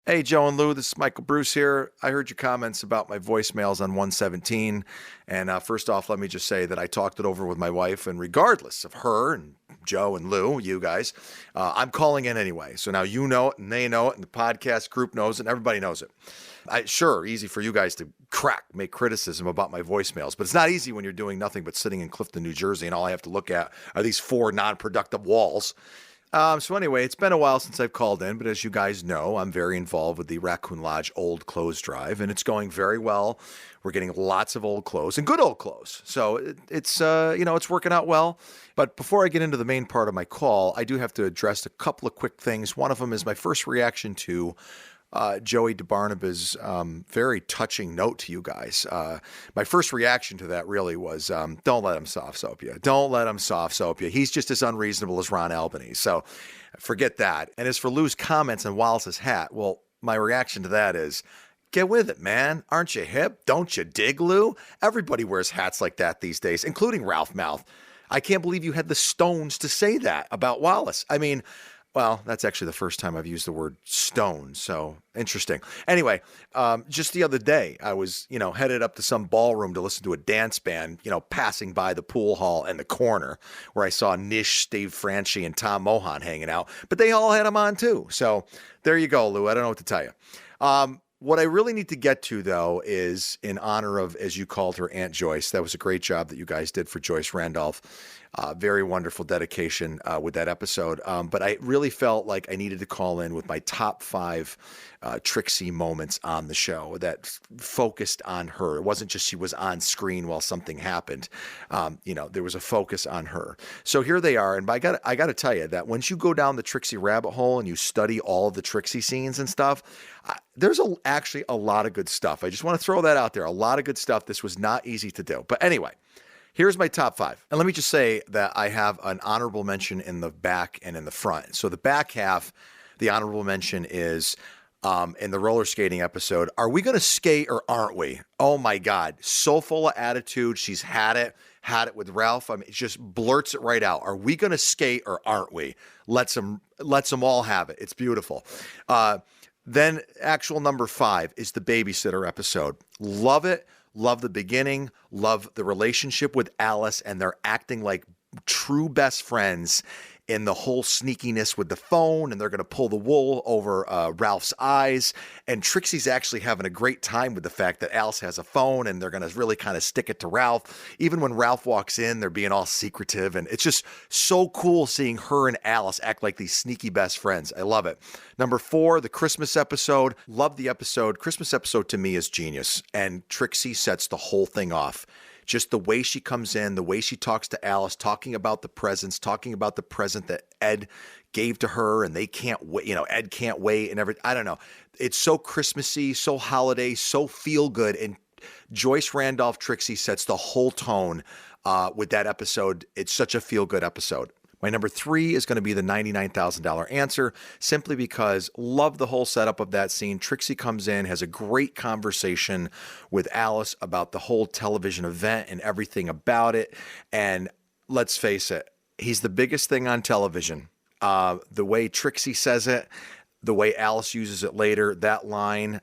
Hey, Joe and Lou, this is Michael Bruce here. I heard your comments about my voicemails on 117. And first off, let me just say that I talked it over with my wife, and regardless of her and Joe and Lou, you guys, I'm calling in anyway. So now you know it, and they know it, and the podcast group knows it, and everybody knows it. Sure, easy for you guys to make criticism about my voicemails, but it's not easy when you're doing nothing but sitting in Clifton, New Jersey, and all I have to look at are these four non-productive walls. So anyway, it's been a while since I've called in, but as you guys know, I'm very involved with the Raccoon Lodge old clothes drive, and it's going very well. We're getting lots of old clothes and good old clothes. So it's working out well. But before I get into the main part of my call, I do have to address a couple of quick things. One of them is my first reaction to Joey DeBarnaba's very touching note to you guys. My first reaction to that really was, don't let him soft soap you. Don't let him soft soap you. He's just as unreasonable as Ron Albany. So forget that. And as for Lou's comments on Wallace's hat, well, my reaction to that is, get with it, man. Aren't you hip? Don't you dig, Lou? Everybody wears hats like that these days, including Ralph Mouth. I can't believe you had the stones to say that about Wallace. I mean, well, that's actually the first time I've used the word stone, so interesting. Anyway, just the other day, I was, headed up to some ballroom to listen to a dance band, passing by the pool hall and the corner where I saw Nish, Steve Franchi, and Tom Mohan hanging out, but they all had them on too. So there you go, Lou. I don't know what to tell you. What I really need to get to, though, is in honor of, as you called her, Aunt Joyce. That was a great job that you guys did for Joyce Randolph. Very wonderful dedication with that episode. But I really felt like I needed to call in with my top 5 Trixie moments on the show that focused on her. It wasn't just she was on screen while something happened. There was a focus on her. So here they are. And I got to tell you that once you go down the Trixie rabbit hole and you study all of the Trixie scenes and stuff, there's actually a lot of good stuff. I just want to throw that out there. A lot of good stuff. This was not easy to do. But anyway, here's my top 5. And let me just say that I have an honorable mention in the back and in the front. So the back half, the honorable mention is in the roller skating episode. Are we going to skate or aren't we? Oh my God. So full of attitude. She's had it with Ralph. I mean, it just blurts it right out. Are we going to skate or aren't we? Lets them all have it. It's beautiful. Then actual number 5 is the babysitter episode. Love it. Love the beginning. Love the relationship with Alice, and they're acting like true best friends in the whole sneakiness with the phone, and they're going to pull the wool over Ralph's eyes. And Trixie's actually having a great time with the fact that Alice has a phone, and they're going to really kind of stick it to Ralph. Even when Ralph walks in, they're being all secretive, and it's just so cool seeing her and Alice act like these sneaky best friends. I love it. Number 4, the Christmas episode. Love the episode. Christmas episode to me is genius, and Trixie sets the whole thing off. Just the way she comes in, the way she talks to Alice, talking about the presents, talking about the present that Ed gave to her, and they can't wait, Ed can't wait and everything. I don't know. It's so Christmassy, so holiday, so feel good. And Joyce Randolph Trixie sets the whole tone with that episode. It's such a feel good episode. My number 3 is going to be the $99,000 answer, simply because love the whole setup of that scene. Trixie comes in, has a great conversation with Alice about the whole television event and everything about it. And let's face it, he's the biggest thing on television. The way Trixie says it, the way Alice uses it later, that line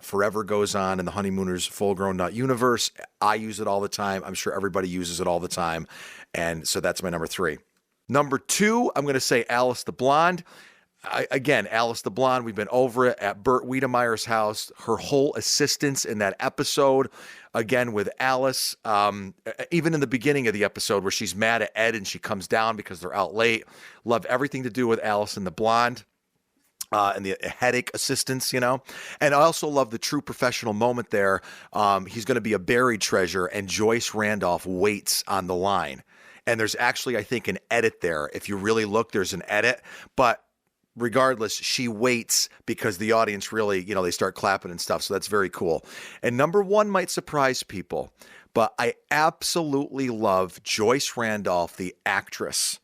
forever goes on in the Honeymooners full-grown nut universe. I use it all the time. I'm sure everybody uses it all the time. And so that's my number 3. Number 2, I'm going to say Alice the Blonde. Again, Alice the Blonde, we've been over it at Bert Wiedemeyer's house. Her whole assistance in that episode, again with Alice, even in the beginning of the episode where she's mad at Ed and she comes down because they're out late. Love everything to do with Alice and the Blonde. And the headache assistance, And I also love the true professional moment there. He's going to be a buried treasure, and Joyce Randolph waits on the line. And there's actually, I think, an edit there. If you really look, there's an edit. But regardless, she waits because the audience really, they start clapping and stuff. So that's very cool. And number 1 might surprise people, but I absolutely love Joyce Randolph, the actress,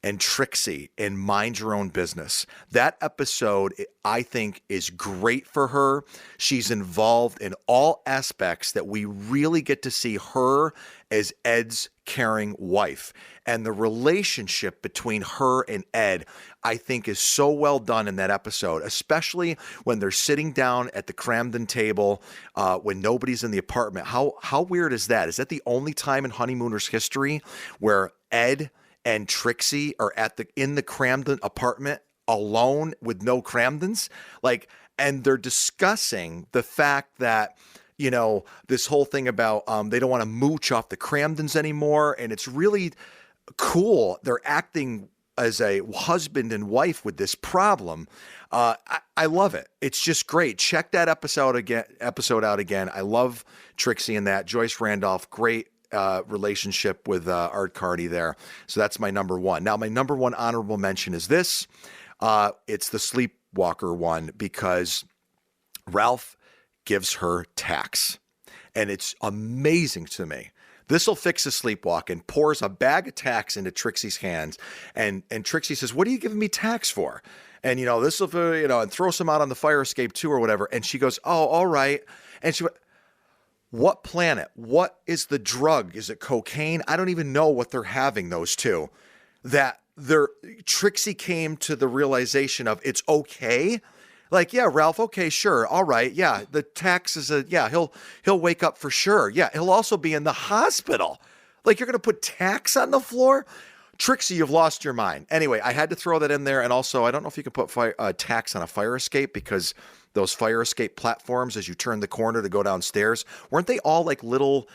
and Trixie in Mind Your Own Business. That episode, I think, is great for her. She's involved in all aspects that we really get to see her as Ed's caring wife. And the relationship between her and Ed, I think, is so well done in that episode, especially when they're sitting down at the Cramden table when nobody's in the apartment. How weird is that? Is that the only time in Honeymooners history where Ed and Trixie are in the Cramden apartment alone with no Cramdens? And they're discussing the fact that, this whole thing about they don't want to mooch off the Cramdens anymore. And it's really cool. They're acting as a husband and wife with this problem. I love it. It's just great. Check that episode out again. I love Trixie in that. Joyce Randolph, great relationship with Art Carney there. So that's my number one. Now, my number one honorable mention is this. It's the Sleepwalker one, because Ralph gives her tax. And it's amazing to me. This will fix a sleepwalking, pours a bag of tacks into Trixie's hands. And Trixie says, "What are you giving me tacks for?" And, this will, and throw some out on the fire escape too or whatever. And she goes, "Oh, all right." And she went, "What planet? What is the drug? Is it cocaine?" I don't even know what they're having, those two. Trixie came to the realization of it's okay. Yeah, Ralph, okay, sure, all right, yeah, the tax is he'll wake up for sure. Yeah, he'll also be in the hospital. You're going to put tax on the floor? Trixie, you've lost your mind. Anyway, I had to throw that in there. And also, I don't know if you can put tax on a fire escape, because those fire escape platforms, as you turn the corner to go downstairs, weren't they all little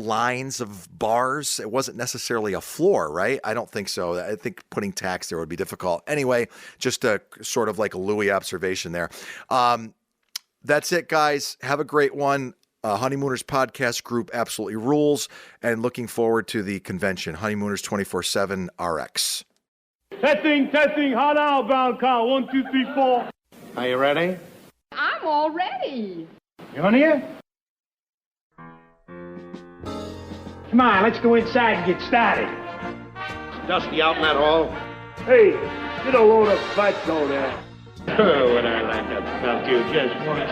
lines of bars? It wasn't necessarily a floor, right? I don't think so. I think putting tax there would be difficult. Anyway, just a sort of a Louis observation there. That's it, guys. Have a great one. Honeymooners podcast group absolutely rules, and looking forward to the convention. Honeymooners 24/7 RX. Testing, hot outbound call, 1, 2, 3, 4. Are you ready? I'm all ready. You on here? Come on, let's go inside and get started. Dusty out in that hall? Hey, get a load of fatso there. Oh, would I like to melt you just once?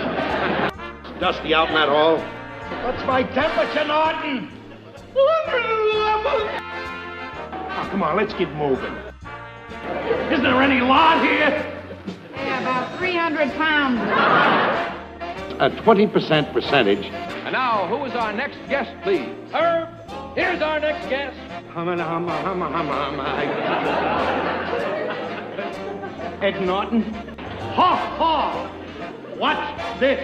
Dusty out in that hall? What's my temperature, Norton? 111. Oh, come on, let's get moving. Isn't there any lawn here? Yeah, about 300 pounds. A 20% percentage. And now, who is our next guest, please? Herb, here's our next guest. Ed Norton. Ha ha! Watch this.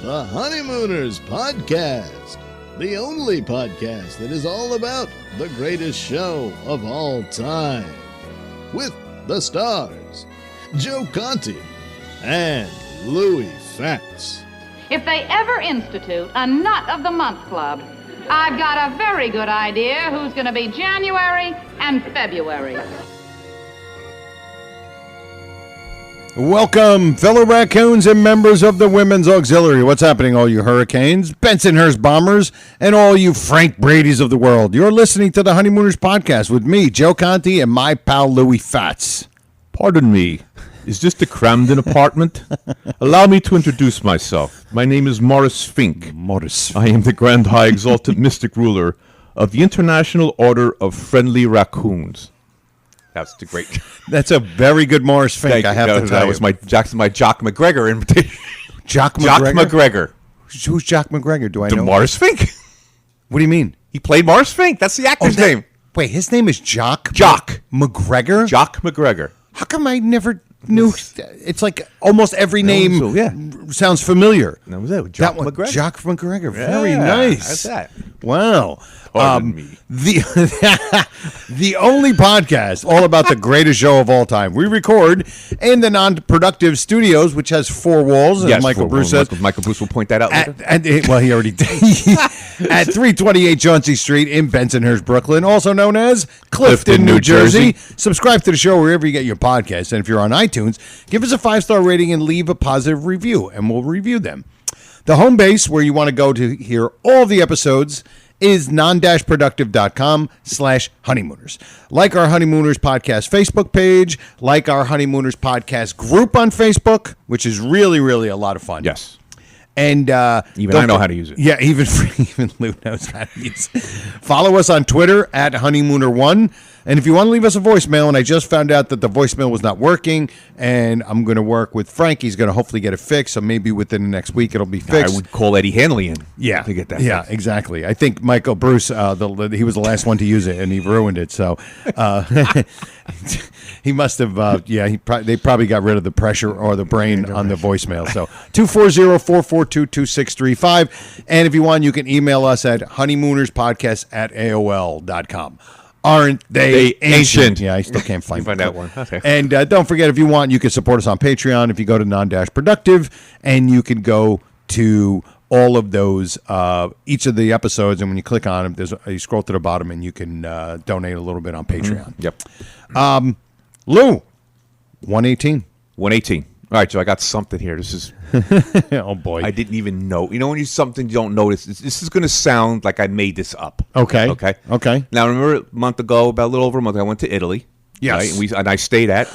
The Honeymooners Podcast, the only podcast that is all about the greatest show of all time, with the stars, Joe Conti and Louis Fatts. If they ever institute a Nut of the Month Club, I've got a very good idea who's going to be January and February. Welcome, fellow raccoons and members of the Women's Auxiliary. What's happening, all you Hurricanes, Bensonhurst Bombers, and all you Frank Brady's of the world? You're listening to the Honeymooners Podcast with me, Joe Conti, and my pal Louis Fatts. Pardon me, is this the Cramden apartment? Allow me to introduce myself. My name is Morris Fink. Morris. I am the Grand High Exalted Mystic Ruler of the International Order of Friendly Raccoons. That's the great. That's a very good Morris Fink, I have to tell you. That was my Jock McGregor invitation. Jock McGregor? Who's Jock McGregor? Do I know? Morris Fink. What do you mean? He played Morris Fink. That's the actor's name. Wait, his name is Jock McGregor? Jock McGregor. How come I never knew? It's like almost every name sounds familiar. That was it. Jock McGregor. Jock McGregor. Very nice. That's that. Wow. Pardon me. The only podcast all about the greatest show of all time. We record in the Non-Productive Studios, which has 4 walls, as Michael Bruce says. Michael Bruce will point that out later. Well, he already did. At 328 Chauncey Street in Bensonhurst, Brooklyn, also known as Clifton, New Jersey. Subscribe to the show wherever you get your podcasts. And if you're on iTunes, give us a 5-star rating and leave a positive review, and we'll review them. The home base where you want to go to hear all the episodes is non-productive.com/honeymooners. Like our Honeymooners podcast Facebook page, like our Honeymooners podcast group on Facebook, which is really, really a lot of fun. Yes. And even I know how to use it. Yeah, even Lou knows how to use it. Follow us on Twitter at Honeymooner1. And if you want to leave us a voicemail, and I just found out that the voicemail was not working, and I'm going to work with Frank. He's going to hopefully get it fixed, so maybe within the next week it'll be fixed. I would call Eddie Hanley in to get that Yeah, fixed. exactly. I think Michael Bruce, he was the last one to use it, and he ruined it. So he must have, they probably got rid of the pressure or the brain on the voicemail. So 240-442-2635. And if you want, you can email us at honeymoonerspodcast@aol.com. Aren't they ancient? Yeah, I still can't find that one. Okay. And don't forget, if you want, you can support us on Patreon if you go to non-productive, and you can go to all of those, each of the episodes, and when you click on them, you scroll to the bottom, and you can donate a little bit on Patreon. Yep. Lou, 118. 118. All right, Joe, I got something here. This is... Oh, boy. I didn't even know. You know when you something you don't notice? This is going to sound like I made this up. Okay. Okay. Okay. Now, remember a month ago, about a little over a month ago, I went to Italy. Yes. Right? And I stayed at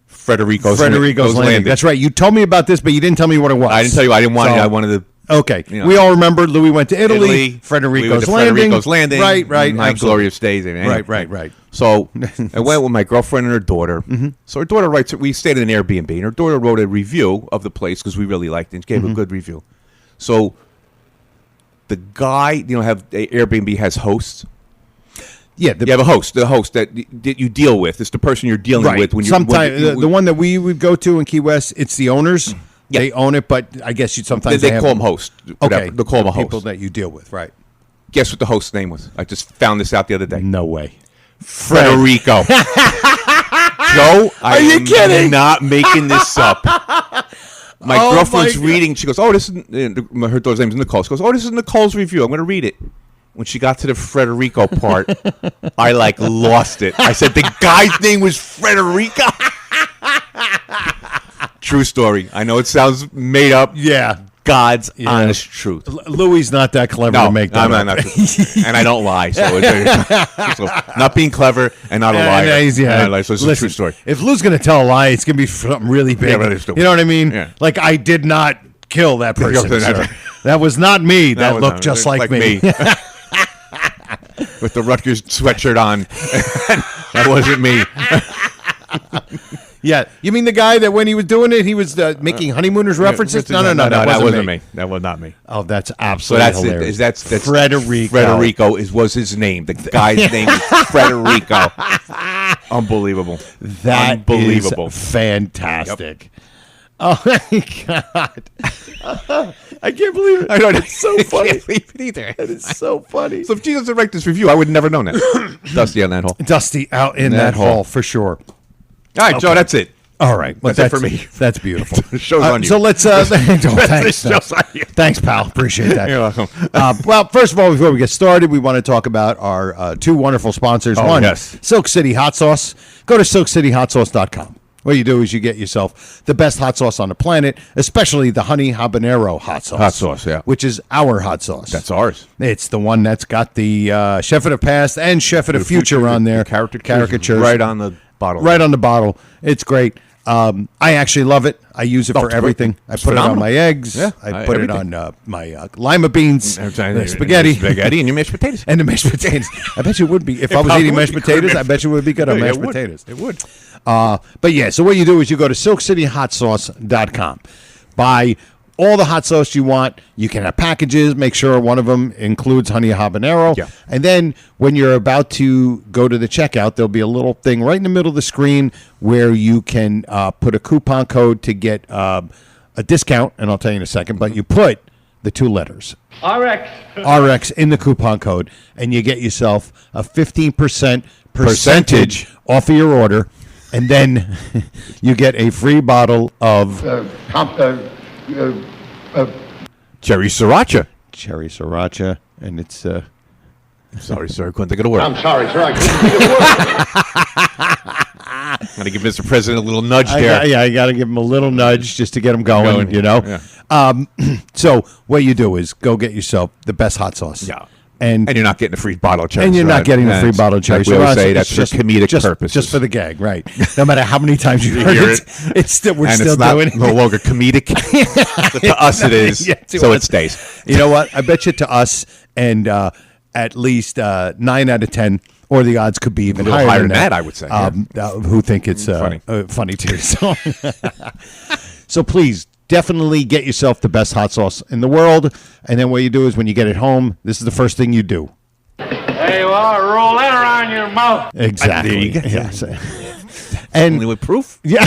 Frederico's Landing. That's right. You told me about this, but you didn't tell me what it was. I didn't tell you. I didn't want it. I wanted to... Okay. You know. We all remember Louis went to Italy. Frederico's Landing. Right. My glorious days. Right. So I went with my girlfriend and her daughter. Mm-hmm. So her daughter writes, we stayed in an Airbnb, and her daughter wrote a review of the place because we really liked it and gave a good review. So the guy, Airbnb has hosts. Yeah, you have a host, the host that you deal with. It's the person you're dealing with when you're... Sometimes the one that we would go to in Key West, it's the owners. Yeah. They own it, but I guess you sometimes they call them host. Okay, they call them a host. People that you deal with, right? Guess what the host's name was? I just found this out the other day. No way. Frederico. Joe, are you kidding? Not making this up. My girlfriend's reading. She goes, this is... her daughter's name is Nicole. She goes, this is Nicole's review. I'm going to read it. When she got to the Frederico part, I lost it. I said, the guy's name was Frederico? True story. I know it sounds made up. Yeah. God's honest truth. Louis not that clever to make that up. Not, and I don't lie. So, so not being clever and not a liar. So it's a true story. If Lou's going to tell a lie, it's going to be something really big. Yeah, really stupid. You know what I mean? Yeah. Like, I did not kill that person. That was not me. That looked just like me. With the Rutgers sweatshirt on. That wasn't me. Yeah, you mean the guy that when he was doing it, he was making Honeymooners references? No, that wasn't me. That was not me. Oh, that's absolutely hilarious. That's Frederico. Frederico was his name. The guy's name is Frederico. Unbelievable. That Unbelievable. Is fantastic. Yep. Oh my God. I can't believe it. I know. It's so funny. I can't believe it either. That is so funny. So if Jesus didn't write this review, I would have never known that. Dusty on that hall. Dusty out in that hall for sure. All right, Joe, that's it. All right. Well, that's it for me. That's beautiful. The show's on you. So let's... thanks. Show's on you. Thanks, pal. Appreciate that. You're welcome. Well, first of all, before we get started, we want to talk about our two wonderful sponsors. One, Silk City Hot Sauce. Go to silkcityhotsauce.com. What you do is you get yourself the best hot sauce on the planet, especially the honey habanero hot sauce. Hot sauce, yeah. Which is our hot sauce. That's ours. It's the one that's got the Chef of the Past and Chef of the Future on there. Caricatures. Right on the bottle. Right on the bottle. It's great. I actually love it. I use it for everything. I put it on my eggs. Yeah, I put it on my lima beans, spaghetti. Spaghetti and your mashed potatoes. And the mashed potatoes. I bet you it would be. If I was eating mashed potatoes, I bet you it would be good on mashed potatoes. It would. But yeah, so what you do is you go to silkcityhotsauce.com. Buy all the hot sauce you want. You can have packages. Make sure one of them includes honey habanero. Yeah. And then when you're about to go to the checkout, there'll be a little thing right in the middle of the screen where you can put a coupon code to get a discount. And I'll tell you in a second. But you put the two letters. RX in the coupon code. And you get yourself a 15% percentage off of your order. And then you get a free bottle of... Cherry Sriracha. Cherry Sriracha, and it's... Sorry, sir, I couldn't think of the word. I'm sorry, sir, I couldn't think of the word. I'm going to give Mr. President a little nudge there. I got to give him a little nudge just to get him going, you know. So what you do is go get yourself the best hot sauce. Yeah. And you're not getting a free bottle of cherry. And you're not getting a free bottle of cherry. Like we always say, that's for comedic purposes. Just for the gag, right? No matter how many times you heard it, it's still we're still doing it. No longer comedic. To us, it is. Yeah, so it stays. You know what? I bet you to us and at least 9 out of 10, or the odds could be even A little higher than that, I would say. who think it's funny too. So please. Definitely get yourself the best hot sauce in the world. And then what you do is when you get it home, this is the first thing you do. There you are. Roll that around your mouth. Exactly. There you go. Yes. And only with proof. Yeah.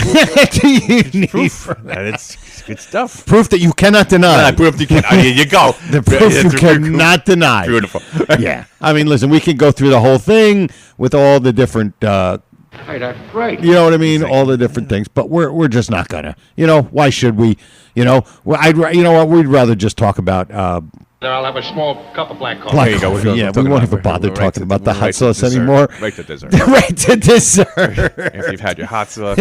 You need Proof. It's good stuff. Proof that you cannot deny. Proof you can. Here you go. The proof you cannot deny. Beautiful. Yeah. I mean, listen, we can go through the whole thing with all the different Hey, that's great. you know what I mean? All the different things, but we're just not gonna. You know, why should we? You know, you know what? We'd rather just talk about. I'll have a small cup of black coffee. Black There you go. coffee. We're Yeah, talking we won't about- even bother right talking to- about the right hot to sauce dessert. anymore. Right to dessert. Right to dessert. After you've had your hot sauce,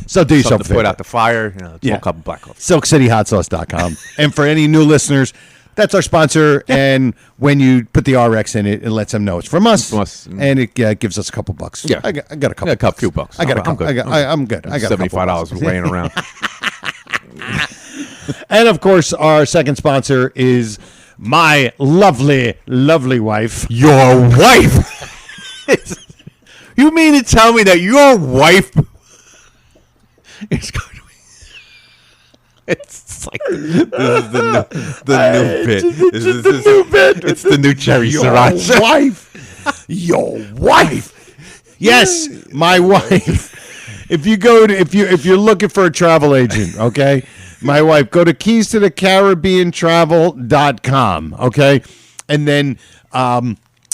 So do yourself something a to put favor. out the fire. You know, Yeah. small cup of black coffee. SilkCityHotSauce.com. And for any new listeners, that's our sponsor. And when you put the RX in it, it lets them know it's from us. From us. And it gives us a couple bucks. Yeah. I got a couple. Yeah, a couple few bucks. I got a I'm couple. good. I'm good. I got a couple $75 bucks. laying around. And of course, our second sponsor is my lovely, lovely wife. Your wife? You mean to tell me that your wife is going to be... It's like this is the new bit. This is the new bit. It's the new cherry sriracha. Wife. Your wife. Yes, my wife. If you go to if you're looking for a travel agent, okay? My wife, go to keystothecaribbeantravel.com, okay? And then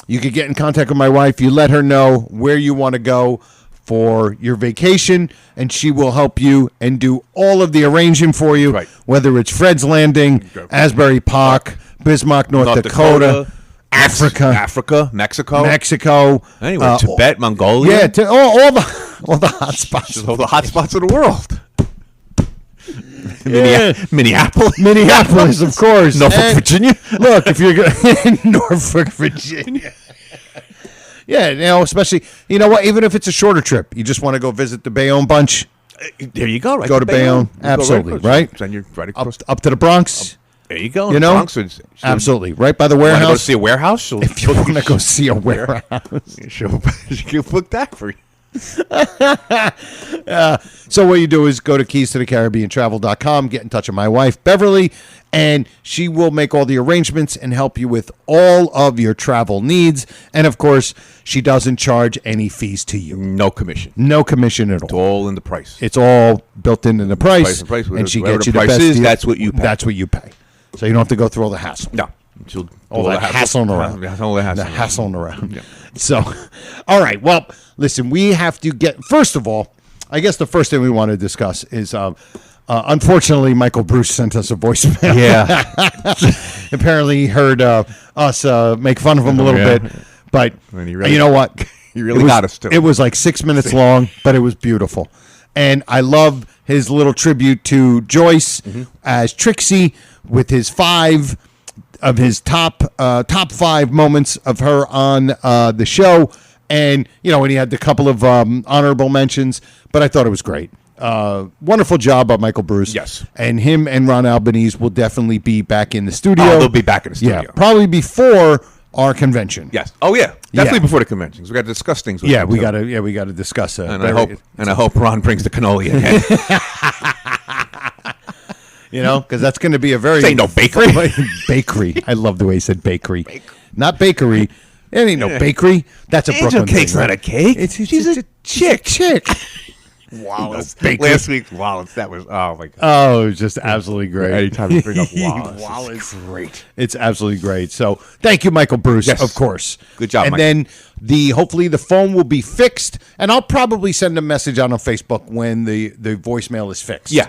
you can get in contact with my wife. You let her know where you want to go for your vacation, and she will help you and do all of the arranging for you, Right. whether it's Fred's Landing, Asbury Park, Bismarck, North Dakota, Africa, Mexico. Anyway, Tibet, Mongolia. Yeah, all the hot spots. Just all the hot spots of the world. Yeah. Minneapolis, of course. Norfolk, Virginia. Look, if you're going Norfolk, Virginia. Yeah, especially, you know what, even if it's a shorter trip, you just want to go visit the Bayonne bunch. There you go. Right Go to Bayonne. You go Absolutely, across. right? Then you're right across. Up to the Bronx. There you go. You know? Bronx is- Absolutely. Right by the Want to go warehouse. see a warehouse? If you want to go see a warehouse. She'll book that for you. So what you do is go to keystothecaribbeantravel.com, get in touch with my wife, Beverly, and she will make all the arrangements and help you with all of your travel needs. And, of course, she doesn't charge any fees to you. No commission. No commission at It's all. all in the price. It's all built into the price. Price. And she Whatever gets you the the price best is, deal. that's what you pay. That's what you pay. So you don't have to go through all the hassle. No. She'll do All that hassling around. All the hassling. The hassling around. Yeah. So, all right. Well, listen, we have to get, first of all, I guess the first thing we want to discuss is, unfortunately, Michael Bruce sent us a voicemail. Yeah. Apparently he heard us make fun of him a little bit. But And he really- you know what? he really It was- got us, too. It was like 6 minutes long, but it was beautiful. And I love his little tribute to Joyce as Trixie with his 5 of his top 5 moments of her on the show. And, and he had a couple of honorable mentions, but I thought it was great. Wonderful job by Michael Bruce. Yes. And him and Ron Albanese will definitely be back in the studio. Oh, they'll be back in the studio. Yeah, probably before our convention. Yes. Oh, yeah. Definitely Yeah. before the conventions. We got to discuss things with Yeah, them, we too. got to. Yeah, we got to discuss. And I hope Ron brings the cannoli again. Because that's going to be a very. This ain't no bakery. Bakery. I love the way he said bakery. Not bakery. It ain't no bakery. That's a Angel Brooklyn cake's thing, not right? a cake. She's a chick. Chick. Wallace. bakery. Last week's Wallace. That was, oh, my God. Oh, it was just absolutely great. Anytime you bring up Wallace. Wallace. Great. It's absolutely great. So thank you, Michael Bruce, Yes. of course. Good job, And Michael. then hopefully the phone will be fixed, and I'll probably send a message on Facebook when the voicemail is fixed. Yeah.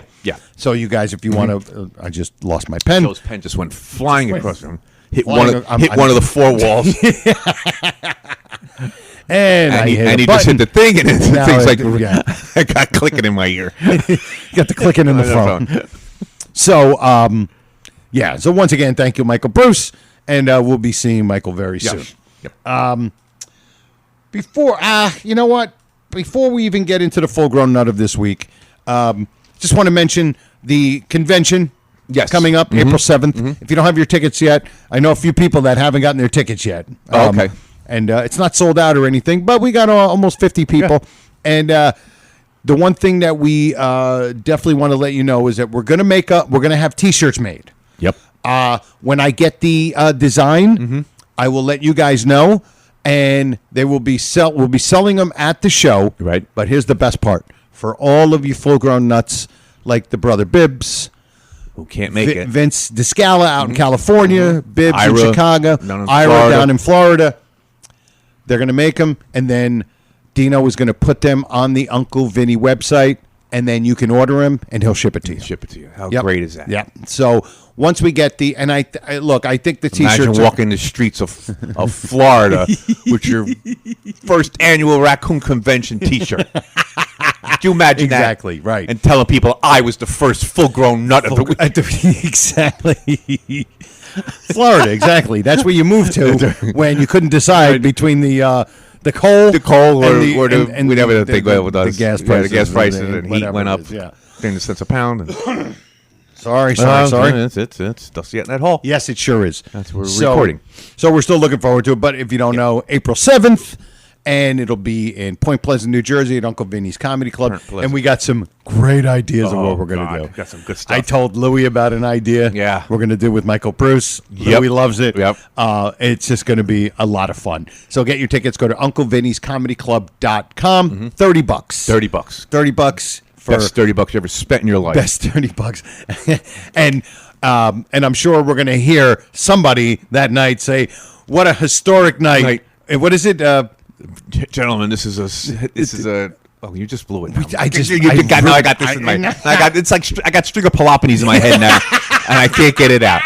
So you guys, if you want to, I just lost my pen. Joe's pen just went flying across the room. Hit Flying- one of the 4 walls. And he hit a just hit button. the thing, and Now thing's like, yeah. I got clicking in my ear. You got the clicking in the On the phone. So, yeah. So once again, thank you, Michael Bruce, and we'll be seeing Michael very soon. Yep. Before, you know what? Before we even get into the full-grown nut of this week, just want to mention the convention coming up April 7th. If you don't have your tickets yet, I know a few people that haven't gotten their tickets yet. Okay. And it's not sold out or anything, but we got almost 50 people. And the one thing that we definitely want to let you know is that we're going to have T-shirts made. Yep. When I get the design, I will let you guys know, and they will be we'll be selling them at the show. Right. But here's the best part: for all of you full-grown nuts like the brother Bibbs, Who can't make it? Vince DeScala out in California, Bibbs Ira in Chicago, down in Ira Florida. down in Florida. They're going to make them, and then Dino is going to put them on the Uncle Vinny website, and then you can order them, and he'll ship it to you. Ship it to you. How Yep. great is that? Yeah. So once we get I think the T-shirts. Imagine walking the streets of Florida with your first annual Raccoon Convention T-shirt. Could you imagine that? Exactly, right. And telling people I was the first full-grown nut of the week. Exactly. Florida, exactly. That's where you moved to when you couldn't decide between the coal, or whatever they go with us. The gas prices, the gas prices and heat whatever went it up. is, yeah. 10 cents a pound. And Sorry. It's dusty at that hall. Yes, it sure is. That's what we're recording. So we're still looking forward to it. But if you don't know, April 7th, and it'll be in Point Pleasant, New Jersey at Uncle Vinny's Comedy Club. And we got some great ideas of what we're going to do. Got some good stuff. I told Louie about an idea. Yeah. We're going to do with Michael Bruce. Yep. Louie loves it. Yep. It's just going to be a lot of fun. So get your tickets. Go to UncleVinny'sComedyClub.com. $30. $30. $30 for Best $30 you ever spent in your life. best $30. and I'm sure we're going to hear somebody that night say, "What a historic night." What is it? Gentlemen, this is a. Oh, you just blew it. Now. I just- I got this in my. It's like I got Stringer Peloponnese in my head now, and I can't get it out.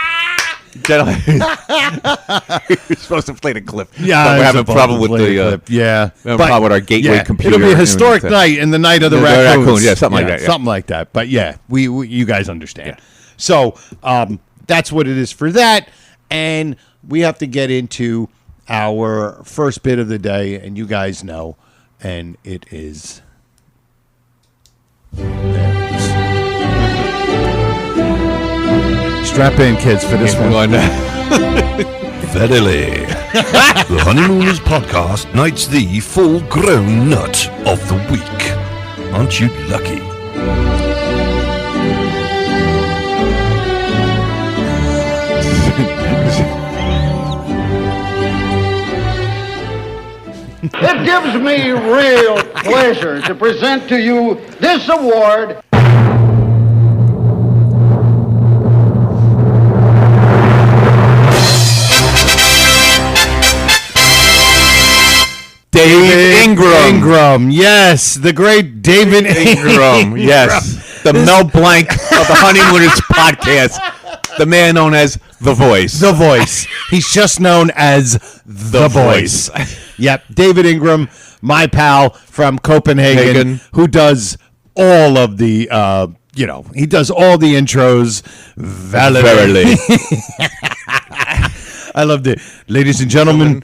Gentlemen, you're supposed to play the clip. Yeah, but I'm we're having a supposed problem to with play the. clip. Yeah, we have a problem with our gateway computer. It'll be a historic night and the night of the raccoons. Yeah, something like that. Yeah. Something like that. But yeah, we you guys understand. Yeah. So that's what it is for that, and we have to get into our first bit of the day, and you guys know, and it is. Strap in, kids, for this one. Verily, the Honeymooners podcast knights the full-grown nut of the week. Aren't you lucky? It gives me real pleasure to present to you this award. Dave Ingram, yes, the great David Ingram, yes, the Mel Blanc of the Honeymooners podcast, the man known as The Voice. The Voice. He's just known as The Voice. Yep, David Ingram, my pal from Copenhagen, who does all of the, he does all the intros. Verily. I loved it. Ladies and gentlemen.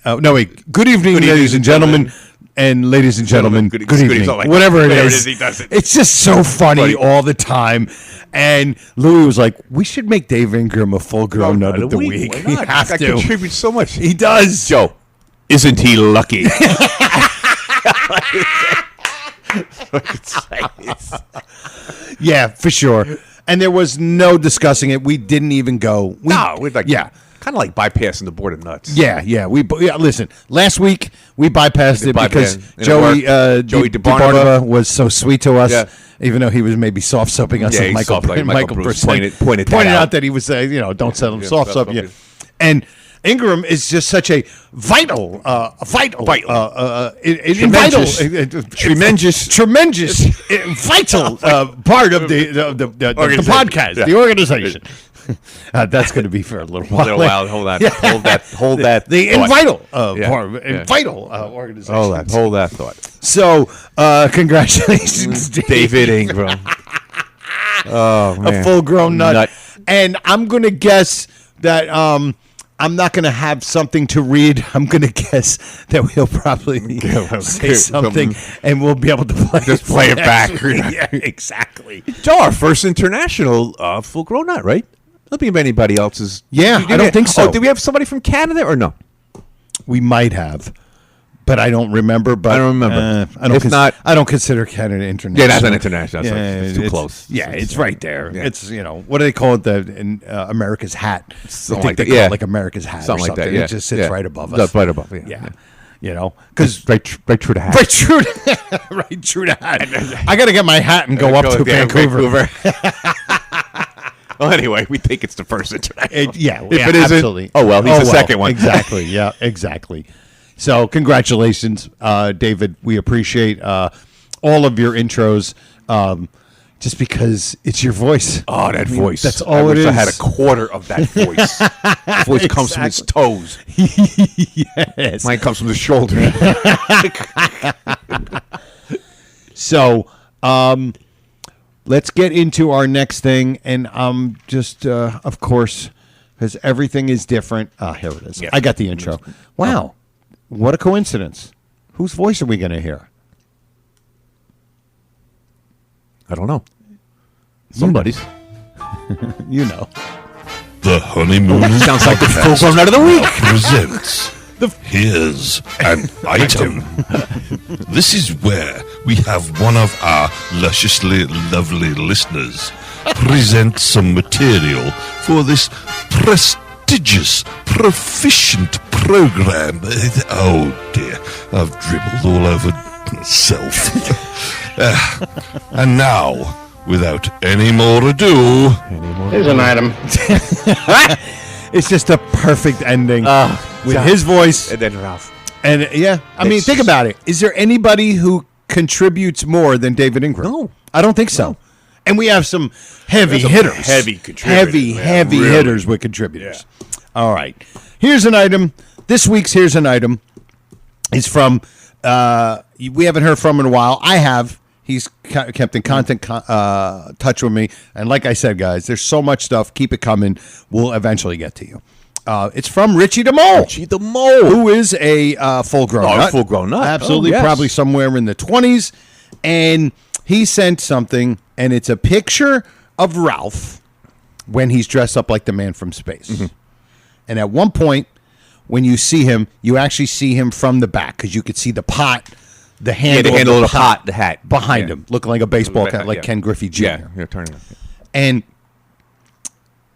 Good evening, ladies and gentlemen. And ladies and gentlemen, good evening. Like whatever it whatever is. he does it. It's just so funny all the time. And Louis was like, we should make Dave Ingram a full-grown nut of the week. Why We not? have That to. contributes so much. He does. Joe, isn't he lucky? Yeah, for sure. And there was no discussing it. We didn't even go. We're like, kind of like bypassing the board of nuts. Yeah. Listen, last week we bypassed it because Joey Joey DeBarnaba was so sweet to us, Yeah. even though he was maybe soft soaping us. Yeah, as he Michael Michael Bruce pointed pointed that out that he was, don't sell him soft soap. soap, Yeah. yeah. And Ingram is just such a vital part of the podcast, the organization. That's going to be for a little while. Hold that. The thought. vital Yeah. vital organization. Hold that thought. So, congratulations, David Ingram. Oh, man. A full-grown nut. Nut. And I'm going to guess that I'm not going to have something to read. I'm going to guess that we'll probably say something, and we'll be able to play it back. Yeah, exactly. Joe, our first international full-grown nut, right? I don't think of anybody else's. Yeah, I don't think so. Oh, did we have somebody from Canada or no? We might have, but I don't remember. But I don't remember. I don't consider Canada international. Yeah, that's not international. That's it's too close. Yeah, it's right there. Yeah. It's what do they call it? In America's hat. Something like they that. call Yeah, it like America's hat. Something or like that. something. Yeah, It just sits right above us. That's right above. Yeah. Because right true to hat. right true to hat. I got to get my hat and go up to Vancouver. Well, anyway, we think it's the first international. If it isn't, absolutely. oh well, he's the second one. Exactly. Yeah, exactly. So, congratulations, David. We appreciate all of your intros. Just because it's your voice. Oh, that voice. That's all it is. I had a quarter of that voice. That voice comes from its toes. Yes. Mine comes from the shoulder. So, let's get into our next thing. And just, of course, because everything is different. Here it is. Yeah. I got the intro. Wow. What a coincidence. Whose voice are we going to hear? I don't know. Somebody's. You know. The Honeymooners Sounds like the full-grown nut of the week. presents Here's an Item. This is where we have one of our lusciously lovely listeners present some material for this prestigious, proficient program. Oh dear, I've dribbled all over myself. And now, without any more ado, Here's an item. It's just a perfect ending with his voice. And then Ralph. And I mean, think about it. Is there anybody who contributes more than David Ingram? No. I don't think so. And we have some heavy hitters. Heavy contributors. Heavy hitters with contributors. Yeah. All right. Here's an item. This week's Here's an Item is from, we haven't heard from in a while. I have. He's kept in constant touch with me. And like I said, guys, there's so much stuff. Keep it coming. We'll eventually get to you. It's from Richie the Mole. Richie the Mole. Who is a full-grown nut. Full-grown nut. Absolutely. Oh, yes. Probably somewhere in the 20s. And he sent something, and it's a picture of Ralph when he's dressed up like the man from space. Mm-hmm. And at one point, when you see him, you actually see him from the back because you could see the pot. The handle, of the pot, the hat behind him, looking like a baseball cap, like Ken Griffey Jr. Yeah, turning. And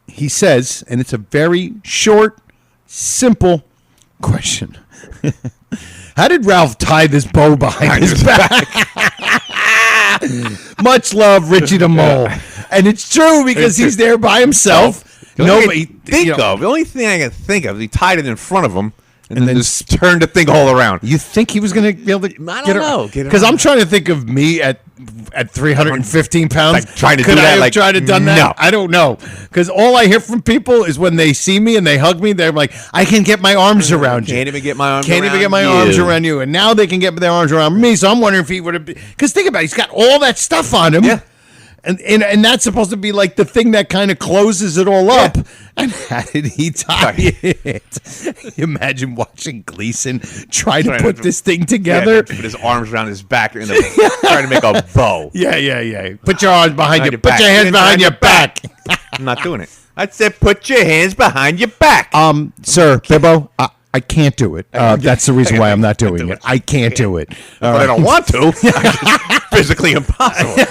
he says, and it's a very short, simple question: how did Ralph tie this bow behind his back? Much love, Richie the Mole, and it's true because he's there by himself. Nobody the only thing I can think of, he tied it in front of him. And then just turned the thing all around. You think he was going to be able to I don't know. Because I'm trying to think of me at 315 pounds. Like trying to Could do I that? have Like, tried to done that? no. I don't know. Because all I hear from people is when they see me and they hug me, they're like, I can get my arms around you. Can't even get my arms Can't around even get my you. arms around you. And now they can get their arms around me. So I'm wondering if he would have been. Because think about it. He's got all that stuff on him. Yeah. And that's supposed to be like the thing that kind of closes it all up. And how did he tie it? Imagine watching Gleason try to put this thing together. Yeah, put his arms around his back and trying to make a bow. Yeah. Put your arms behind you. Put your hands behind your back. I'm not doing it. I said put your hands behind your back. Sir, Bibbo, I can't do it. That's the reason why I'm not doing it. I can't do it. But I don't want to. It's physically impossible.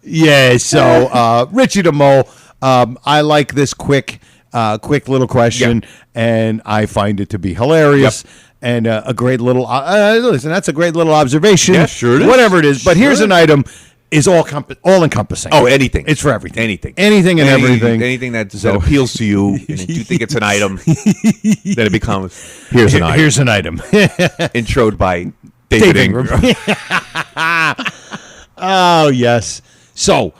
Yeah, so Richie the Mole, I like this quick little question, and I find it to be hilarious and a great little. Listen, that's a great little observation. Yeah, sure it is. Whatever it is, but here's an item is all encompassing. Oh, anything. It's for everything. Anything and everything. Anything that appeals to you, and you think it's an item, then it becomes here's an item. Here's an item. Introed by David Ingram. Oh, yes. So,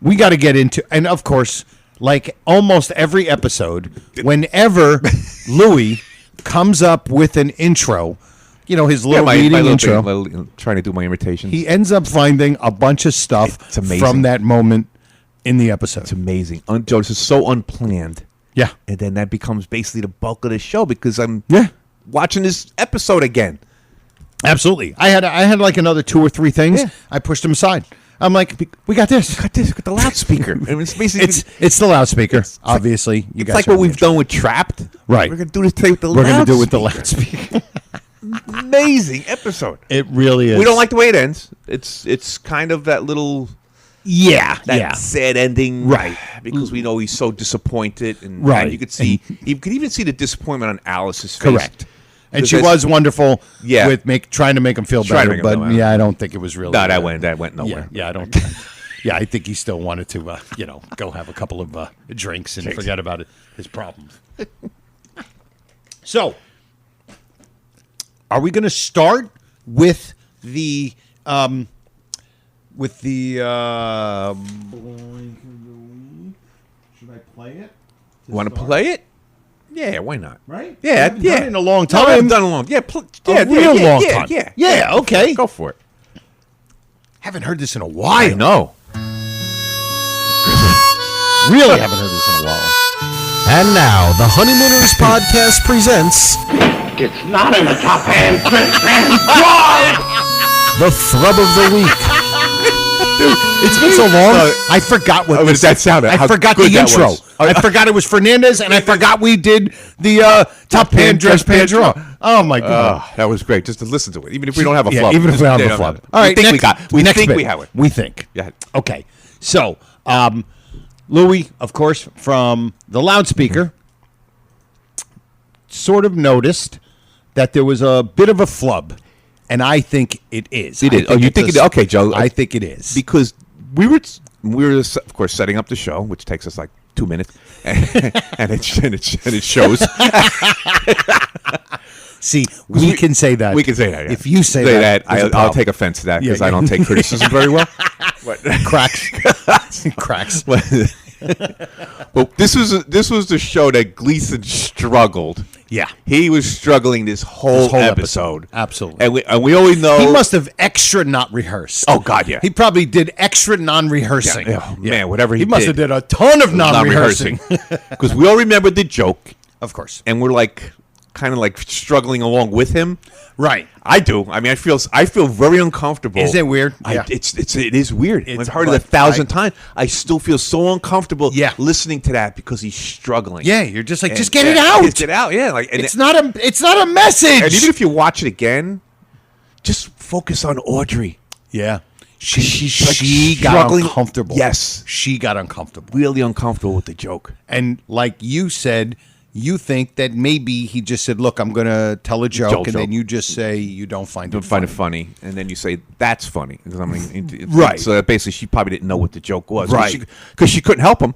we got to get into, and of course, like almost every episode, whenever Louis comes up with an intro, his little my reading little intro. Trying to do my imitations. He ends up finding a bunch of stuff It's amazing. from that moment in the episode. It's amazing. Joe, this is so unplanned. Yeah. And then that becomes basically the bulk of the show because I'm Yeah. watching this episode again. Absolutely. I had like another 2 or 3 things. Yeah. I pushed them aside. I'm like, we got this. Got the loudspeaker. I mean, it's basically It's the loudspeaker. Obviously, you it's guys like heard what we've the intro. done with Trapped. Right. We're gonna do this today with the We're loudspeaker. gonna do it with the loudspeaker. Amazing episode. It really is. We don't like the way it ends. It's kind of that little that sad ending, Right. Because we know he's so disappointed, and Right. you could even see the disappointment on Alice's face. Correct. And she Because was wonderful Yeah. with trying to make him feel Trying to better, make him but feel better. yeah, I don't think it was really. No, that went nowhere. Yeah, I don't. Yeah, I think he still wanted to, go have a couple of drinks and forget about his problems. So, are we going to start with the Should I play it? Want to play it? Yeah, why not? Right? Yeah, We haven't yeah. done it in a long No, I time. haven't done it in a long. Yeah, A real long time. Yeah, Yeah, okay. Go for it. Haven't heard this in a while. I know. Really haven't heard this in a while. And now, the Honeymooners podcast presents It's not in the top hand. the Flub of the Week. It's been so long. I forgot what but that sounded. I how forgot the good that intro. was. I forgot it was Fernandez, and I forgot we did the top pan dress pan draw. Oh my god! That was great. Just to listen to it, even if we don't have a Yeah, flub. even if we don't have Yeah, a flub. no. All right, we think next, we next think bit. we have it. We think. Yeah. Okay. So, Louis, of course, from the loudspeaker, sort of noticed that there was a bit of a flub, and I think it is. It is. Oh, you think it? Okay, Joe. I think it is Because we were of course setting up the show, which takes us like 2 minutes, and it shows. See, we can say that. We can say that. Yeah. If you say that, there's a I'll problem. take offense to that because Yeah, I don't take criticism very well. cracks. Cracks. Well, this was the show that Gleason struggled. Yeah. He was struggling this whole episode. Absolutely. And we always know He must have extra not rehearsed. Oh, God, yeah. He probably did extra non-rehearsing. Oh, man, whatever He must have did a ton of non-rehearsing. Because we all remember the joke, Of course. and we're like kind of like struggling along with him. Right. I do. I mean, I feel very uncomfortable. Is it weird? Yeah. It is weird. It's- I've heard it 1,000 times. I still feel so uncomfortable Yeah. listening to that because he's struggling. Yeah, you're just like, And- just get it yeah, out. Just get it out. Yeah. Like, and It's not a message. And even if you watch it again, just focus on Audrey. yeah. She's like She got struggling. uncomfortable. Yes. She got uncomfortable. Really uncomfortable with the joke. And like you said, you think that maybe he just said, look, I'm going to tell a joke, and then you just say you don't find it Find funny. it funny, and then you say that's funny. I mean, Right. So that basically, she probably didn't know what the joke was, Right. Because she couldn't help him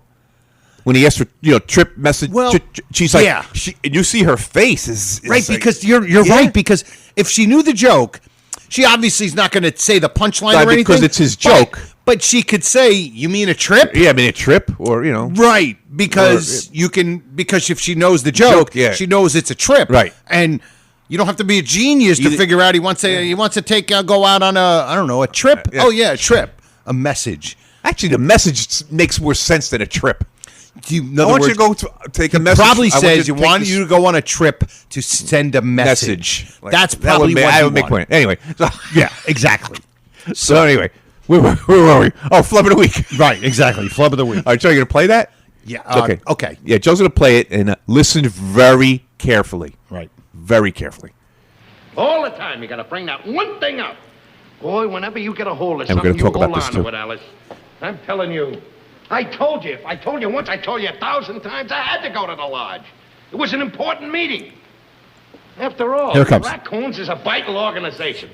when he asked for trip message. Well, she's like, yeah. and you see her face is Right, like- because you're Yeah. right, because if she knew the joke, she obviously is not going to say the punchline Right, or anything. because it's his joke. But she could say, you mean a trip? Yeah, I mean a trip, or Right, because because if she knows the joke, yeah. she knows it's a trip. Right. And you don't have to be a genius to figure out he wants to take go out on a trip. Yeah. Oh yeah, a trip. A message. Actually, the message makes more sense than a trip. In I other want you words, to go to take a message. probably I says you you to take want this you to go on a trip to send a message. Like, That's that probably would what I he would make wanted. point. Anyway, so, Yeah, exactly. so anyway, where were we? Oh, flub of the week. Right, exactly. Flub of the week. All right, Joe, you gonna play that? Yeah. Okay. Yeah, Joe's gonna play it and listen very carefully. Right. Very carefully. All the time you gotta bring that one thing up. Boy, whenever you get a hold of And we're something, gonna you talk about hold this, on too. to it, Alice. I'm telling you. I told you. If I told you once, I told you 1,000 times. I had to go to the lodge. It was an important meeting. After all, Here it comes. Raccoons is a vital organization.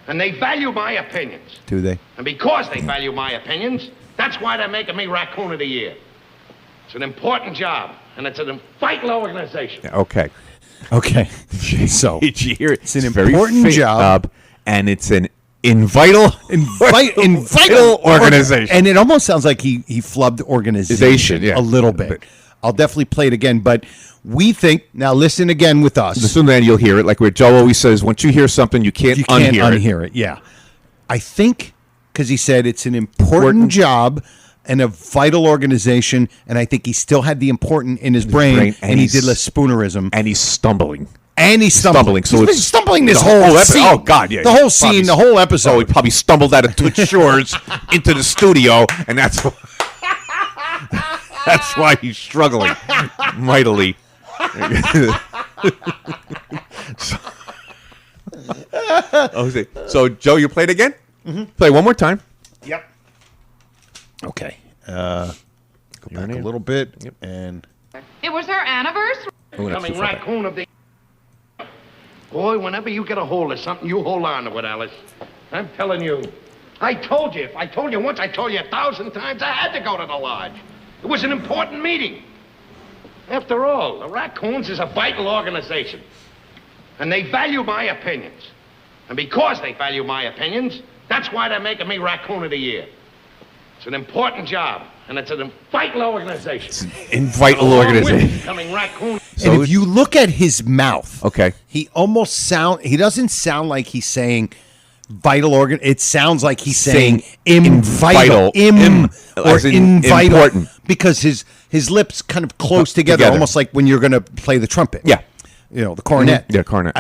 And they value my opinions. Do they? And because they value my opinions, that's why they're making me Raccoon of the Year. It's an important job, and it's a vital organization. Yeah, okay. Okay. So Did you hear it? It's an very important faint, job. and it's an vital vital organization. And it almost sounds like he flubbed organization Yeah. a little bit. I'll definitely play it again. But we think, now listen again with us. Listen, then you'll hear it. Like where Joe always says, once you hear something, you can't unhear it. Yeah. I think, because he said it's an important job and a vital organization, and I think he still had the important in his brain, and he did a spoonerism. And he's stumbling. So he's been stumbling this whole whole episode. scene. Oh, God, yeah. The whole scene, the whole episode. Oh, he probably stumbled out of Twitch Shores into the studio, and that's why he's struggling mightily. So, Joe, you played again? Mm-hmm. Play one more time. Yep. Okay. Go back a little bit. Yep. And It was her anniversary. Coming raccoon of the... Boy, whenever you get a hold of something, you hold on to it, Alice. I'm telling you. I told you. If I told you once, I told you 1,000 times. I had to go to the lodge. It was an important meeting. After all, the Raccoons is a vital organization. And they value my opinions. And because they value my opinions, that's why they're making me Raccoon of the Year. It's an important job, and it's a vital organization. Vital organization. Becoming Raccoon. And if you look at his mouth, okay, he doesn't sound like he's saying vital organ. It sounds like he's saying vital, important, because his lips kind of close together, almost like when you're going to play the trumpet. Yeah, the cornet. Mm-hmm. Yeah, cornet.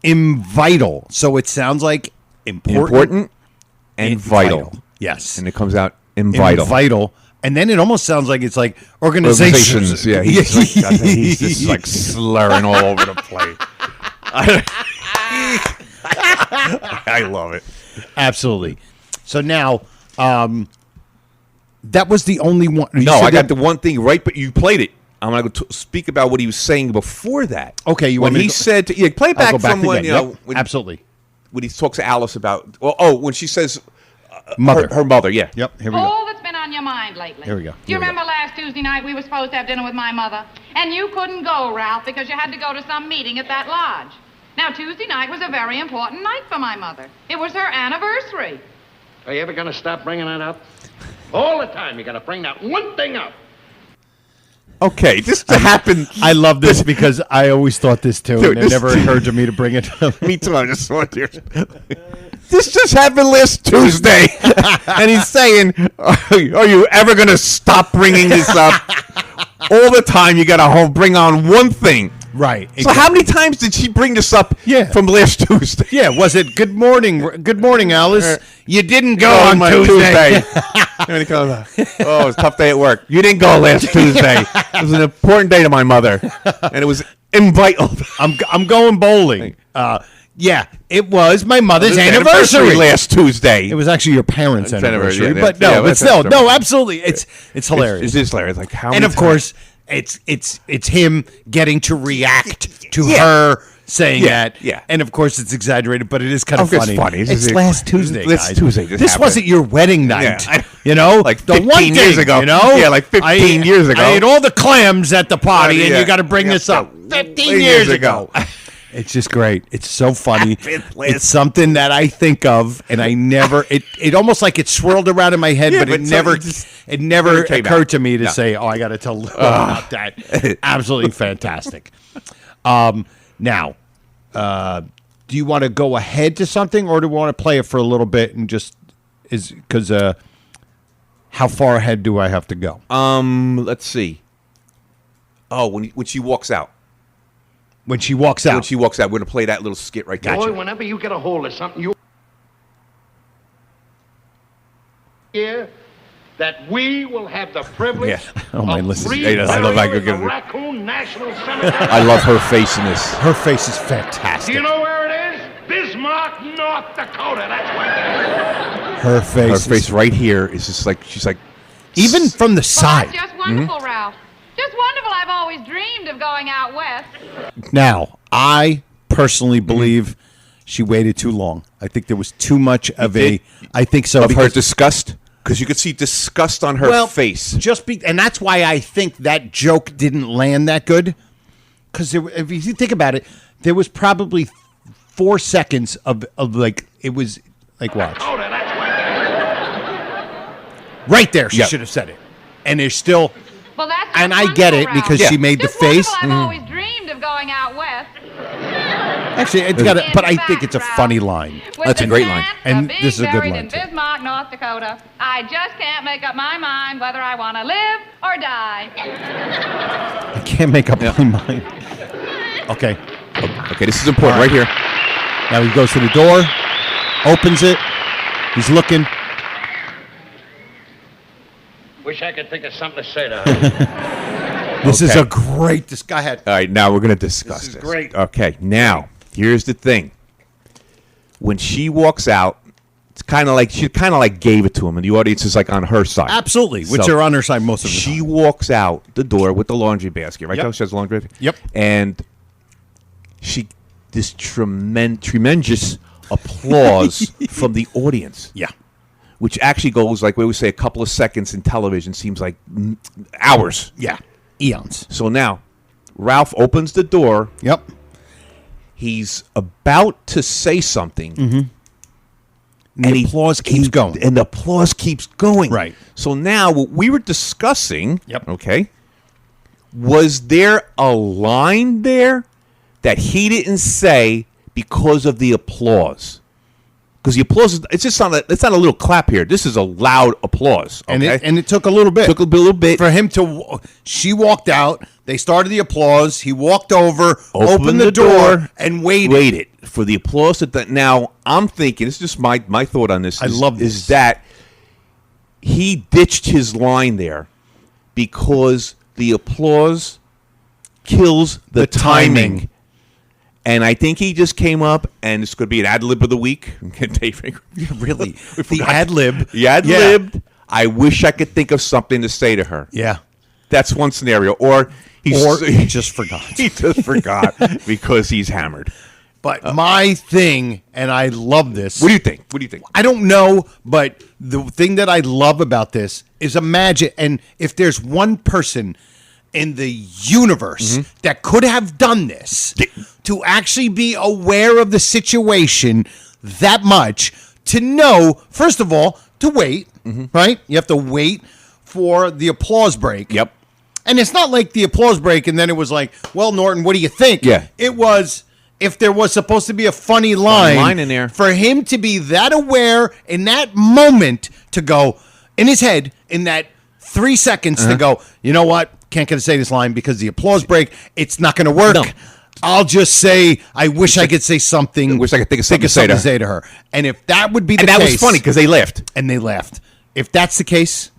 And vital. So it sounds like important and vital. Yes, and it comes out vital. And then it almost sounds like it's like organizations. Yeah, he's just like slurring all over the place. I love it. Absolutely. So now, that was the only one. No, I got the one thing right, but you played it. I'm going to speak about what he was saying before that. Okay, you when want me he said, play it back from when, absolutely. When he talks to Alice about, when she says, mother. Her mother, yeah. Yep, here we go. All that's been on your mind lately. Here we go. Do you remember last Tuesday night we were supposed to have dinner with my mother? And you couldn't go, Ralph, because you had to go to some meeting at that lodge. Now, Tuesday night was a very important night for my mother. It was her anniversary. Are you ever going to stop bringing that up? All the time you got to bring that one thing up. Okay, this happened. I love this because I always thought this too, and it never occurred to me to bring it up. Me too, I just want to. This just happened last Tuesday, and he's saying, are you ever going to stop bringing this up? All the time you got to bring on one thing. Right. So how many times did she bring this up from last Tuesday? Yeah, was it good morning, Alice? You didn't go on Tuesday. And he comes back, it was a tough day at work. You didn't go last Tuesday. It was an important day to my mother, and it was vital. I'm going bowling. Yeah, it was my mother's anniversary last Tuesday. It was actually your parents' anniversary, but absolutely, it's hilarious. It is hilarious. Like how? And of course, it's him getting to react to her saying that. Yeah. And of course, it's exaggerated, but it is kind of funny. It's funny. It's last Tuesday, guys. Last Tuesday. This wasn't your wedding night. Yeah. Like 15 years ago. Yeah, like 15 years ago. I ate all the clams at the party, and you got to bring this up. 15 years ago. It's just great. It's so funny. It's something that I think of, and I never. It almost like it swirled around in my head, but it never occurred to me to say, "Oh, I got to tell Lou about that." Absolutely fantastic. Now, do you want to go ahead to something, or do we want to play it for a little bit and just because how far ahead do I have to go? Let's see. Oh, when she walks out. When she walks out. When she walks out, we're going to play that little skit right there. Boy, whenever you get a hold of something, you hear that we will have the privilege of the Raccoon National Cemetery. I love her face in this. Her face is fantastic. Do you know where it is? Bismarck, North Dakota. That's where it is. Her face right here is just like, she's like... Even from the side. That's just wonderful, Ralph. Just wonderful. I've always dreamed of going out west. Now, I personally believe she waited too long. I think there was too much of I think so. Of her disgust? Because you could see disgust on her face. And that's why I think that joke didn't land that good. Because if you think about it, there was probably 4 seconds of like, it was like, watch. Right there, she should have said it. And there's still Well, that's And just I get it wonderful, because Ralph. she made the Just wonderful. face. I've always dreamed of going out west. Actually, it's got but I think it's a funny line. With That's a the great line. chance And of being this is a good buried line, in too. Bismarck, North Dakota. I just can't make up my mind whether I want to live or die. I can't make up my mind. Okay. Okay, this is important right here. Now he goes to the door, opens it. He's looking. Wish I could think of something to say to her. This is Okay. a great. This guy had. All right, now we're going to discuss this. is great. Okay, now here's the thing. When she walks out, it's kind of like she kind of like gave it to him, and the audience is like on her side. Absolutely, which So, are on her side most of the She time. walks out the door with the laundry basket, right? Yep. She has a laundry basket. Yep. And this tremendous applause from the audience. Yeah. Which actually goes, like we always say, a couple of seconds in television seems like hours. Yeah. Eons. So now, Ralph opens the door. Yep. He's about to say something. Mm-hmm. And the applause keeps going. And the applause keeps going. Right. So now, what we were discussing, Yep. okay, was there a line there that he didn't say because of the applause? Because the applause, it's just not it's not a little clap here. This is a loud applause. Okay? And it took a little bit. Took a little bit. For him to, she walked out. They started the applause. He walked over, opened the door, and waited. Waited for the applause. Now, I'm thinking, this is just my thought on this. I love this. Is that he ditched his line there because the applause kills the timing. And I think he just came up, and it's going to be an ad lib of the week. Really? The ad lib. The ad libbed. I wish I could think of something to say to her. Yeah. That's one scenario. Or he just forgot. He just forgot because he's hammered. But my thing, and I love this. What do you think? What do you think? I don't know, but the thing that I love about this is imagine, and if there's one person in the universe that could have done this, to actually be aware of the situation that much, to know, first of all, to wait, right? You have to wait for the applause break. Yep. And it's not like the applause break and then it was like, well, Norton, what do you think? Yeah. It was, if there was supposed to be a funny line in there. for him to be that aware in that moment to go in his head in that 3 seconds to go, you know what? Can't get to say this line because the applause break, it's not going to work. No. I'll just say, I wish I could say something. I wish I could think of something to say to her. And if that would be the And case. that was funny because they laughed. And they laughed. If that's the case,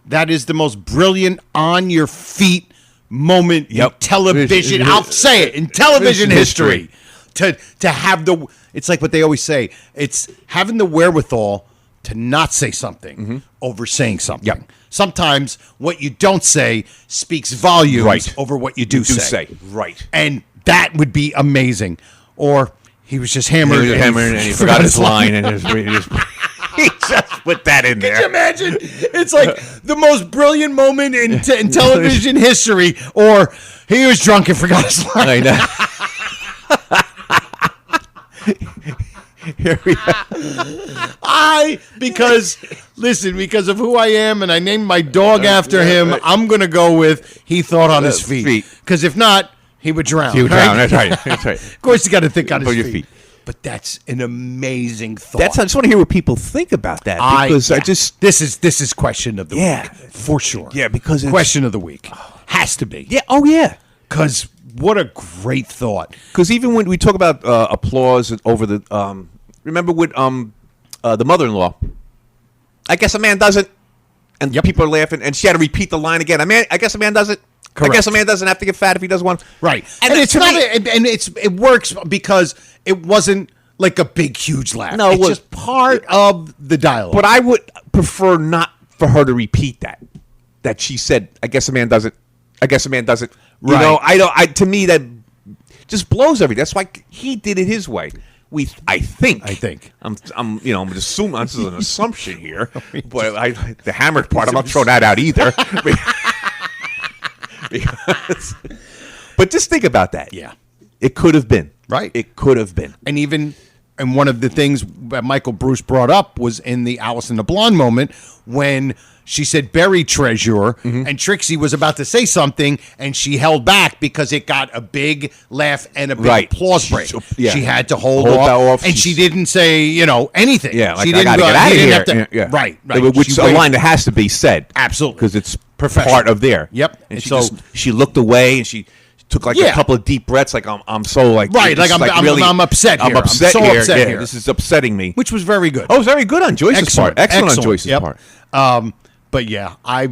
that is the most brilliant on your feet moment in television. I'll say it, in television history. To have it's like what they always say. It's having the wherewithal to not say something over saying something. Yep. Sometimes what you don't say speaks volumes over what you do say. Right. And that would be amazing. Or he was just hammered. And he forgot his line and he just put that in there. Can you imagine? It's like the most brilliant moment in television history. Or he was drunk and forgot his line. I know. Here we go. Because of who I am and I named my dog after him, I'm going to go with he thought on his feet. Because if not, he would drown. He would drown. That's right. That's right. Of course, you got to think on his your feet. feet. But that's an amazing thought. I just want to hear what people think about that. Because this is question of the week. For sure. Yeah, because it's question of the week. Has to be. Yeah. Oh, yeah. Because what a great thought. Because even when we talk about applause over the remember with the mother-in-law, I guess a man doesn't, and people are laughing, and she had to repeat the line again. I guess a man doesn't. Correct. I guess a man doesn't have to get fat if he does one. Right. And it's not. It works because it wasn't like a big, huge laugh. No, it's just part of the dialogue. But I would prefer not for her to repeat that. That she said, "I guess a man doesn't." I guess a man doesn't. Right. You know, to me that just blows everything. That's why he did it his way. I think. I'm assuming this is an assumption here, but the hammered part, I'm not throwing that out either. But just think about that. Yeah. It could have been. Right. It could have been. And even and one of the things that Michael Bruce brought up was in the Alice in the Blonde moment when she said berry treasure, and Trixie was about to say something, and she held back because it got a big laugh and a big applause break. She had to hold that off, and she didn't say, anything. Yeah, like, she I got to get out of here. Right. Which is a line that has to be said. Absolutely. Because it's part of there. Yep. And she looked away, and she took like a couple of deep breaths, like I'm so like right, like I'm upset here. I'm upset so here. Upset here. This is upsetting me. Which was very good. Oh, it was very good on Joyce's part. Excellent on Joyce's part. But yeah, I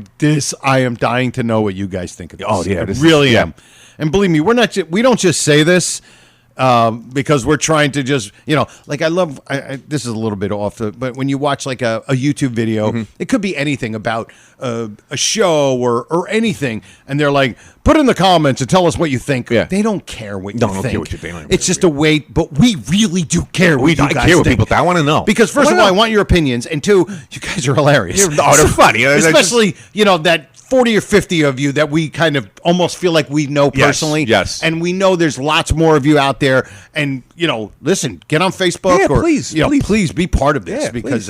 am dying to know what you guys think of this. Oh yeah, I really am. And believe me, we don't just say this because we're trying to just, like this is a little bit off, but when you watch like a YouTube video, it could be anything about a show or anything, and they're like, put in the comments and tell us what you think. Yeah. They don't care what you think. Don't care what you think. It's just a way, but we really do care what you guys care what think. people. I want to know. Because first of all, I want your opinions, and two, you guys are hilarious. They're funny. Especially, that 40 or 50 of you that we kind of almost feel like we know personally. Yes. And we know there's lots more of you out there. And, listen, get on Facebook or please be part of this because,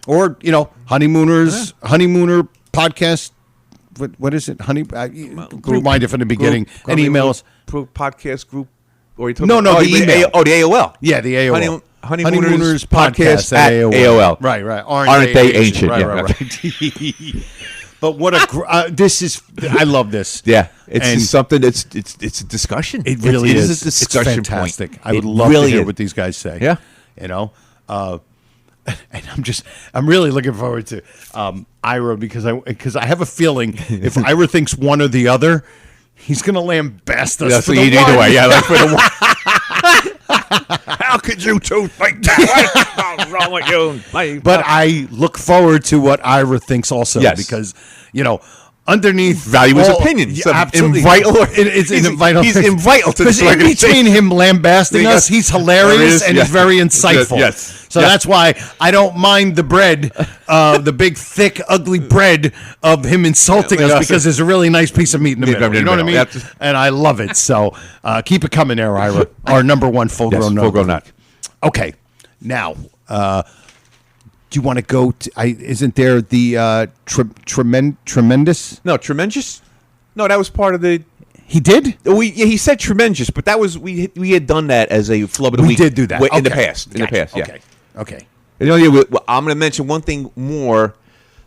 Honeymooners, Honeymooner podcast. What is it? Rewind it from the beginning. And emails. Podcast group. Or you the email. The AOL. Yeah, the AOL. Honeymooners podcast at AOL. Right. Aren't they ancient? Right. But what this is! I love this. Yeah, it's just something. It's a discussion. It really is. It's a discussion. It's fantastic. Point. I would love to hear what these guys say. Yeah, and I'm really looking forward to Ira because I have a feeling if Ira thinks one or the other, he's gonna lambast us. That's what you do anyway. Yeah, like for the one. How could you two think that? What's wrong with you? But I look forward to what Ira thinks also because underneath value his opinion. Absolutely, he's vital to this. In between him lambasting us, he's hilarious and he's very insightful. Yes. So that's why I don't mind the bread, the big, thick, ugly bread of him insulting us because there's a really nice piece of meat in the middle. You know what I mean? And I love it. So keep it coming there, Ira. Our number one full-grown nut. Full-grown nut. Okay. Now, do you want to go to, isn't there the tremendous? No, tremendous? No, that was part of the... He did? He said tremendous, but that was we had done that as a flub of the week. We did do that. In the past. In the past, yeah. Okay. I'm going to mention one thing more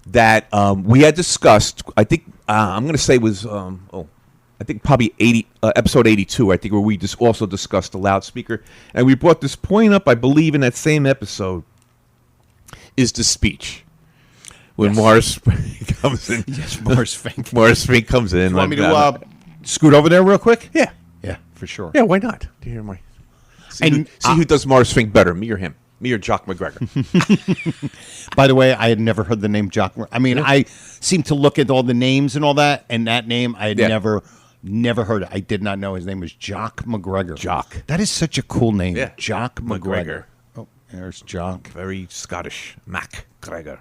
that we had discussed. I think I'm going to say was I think probably episode 82. I think where we just also discussed the loudspeaker, and we brought this point up. I believe in that same episode is the speech when Morris comes in. Yes, Morris Fink. Morris Fink comes in. You want me to scoot over there real quick? Yeah, for sure. Yeah, why not? Do you hear my? See who does Morris Fink better, me or him? Me or Jock McGregor? By the way, I had never heard the name Jock. I mean, I seem to look at all the names and all that, and that name I had never heard it. I did not know his name was Jock McGregor. Jock. That is such a cool name. Yeah. Jock McGregor. Oh, there's Jock. Very Scottish. MacGregor.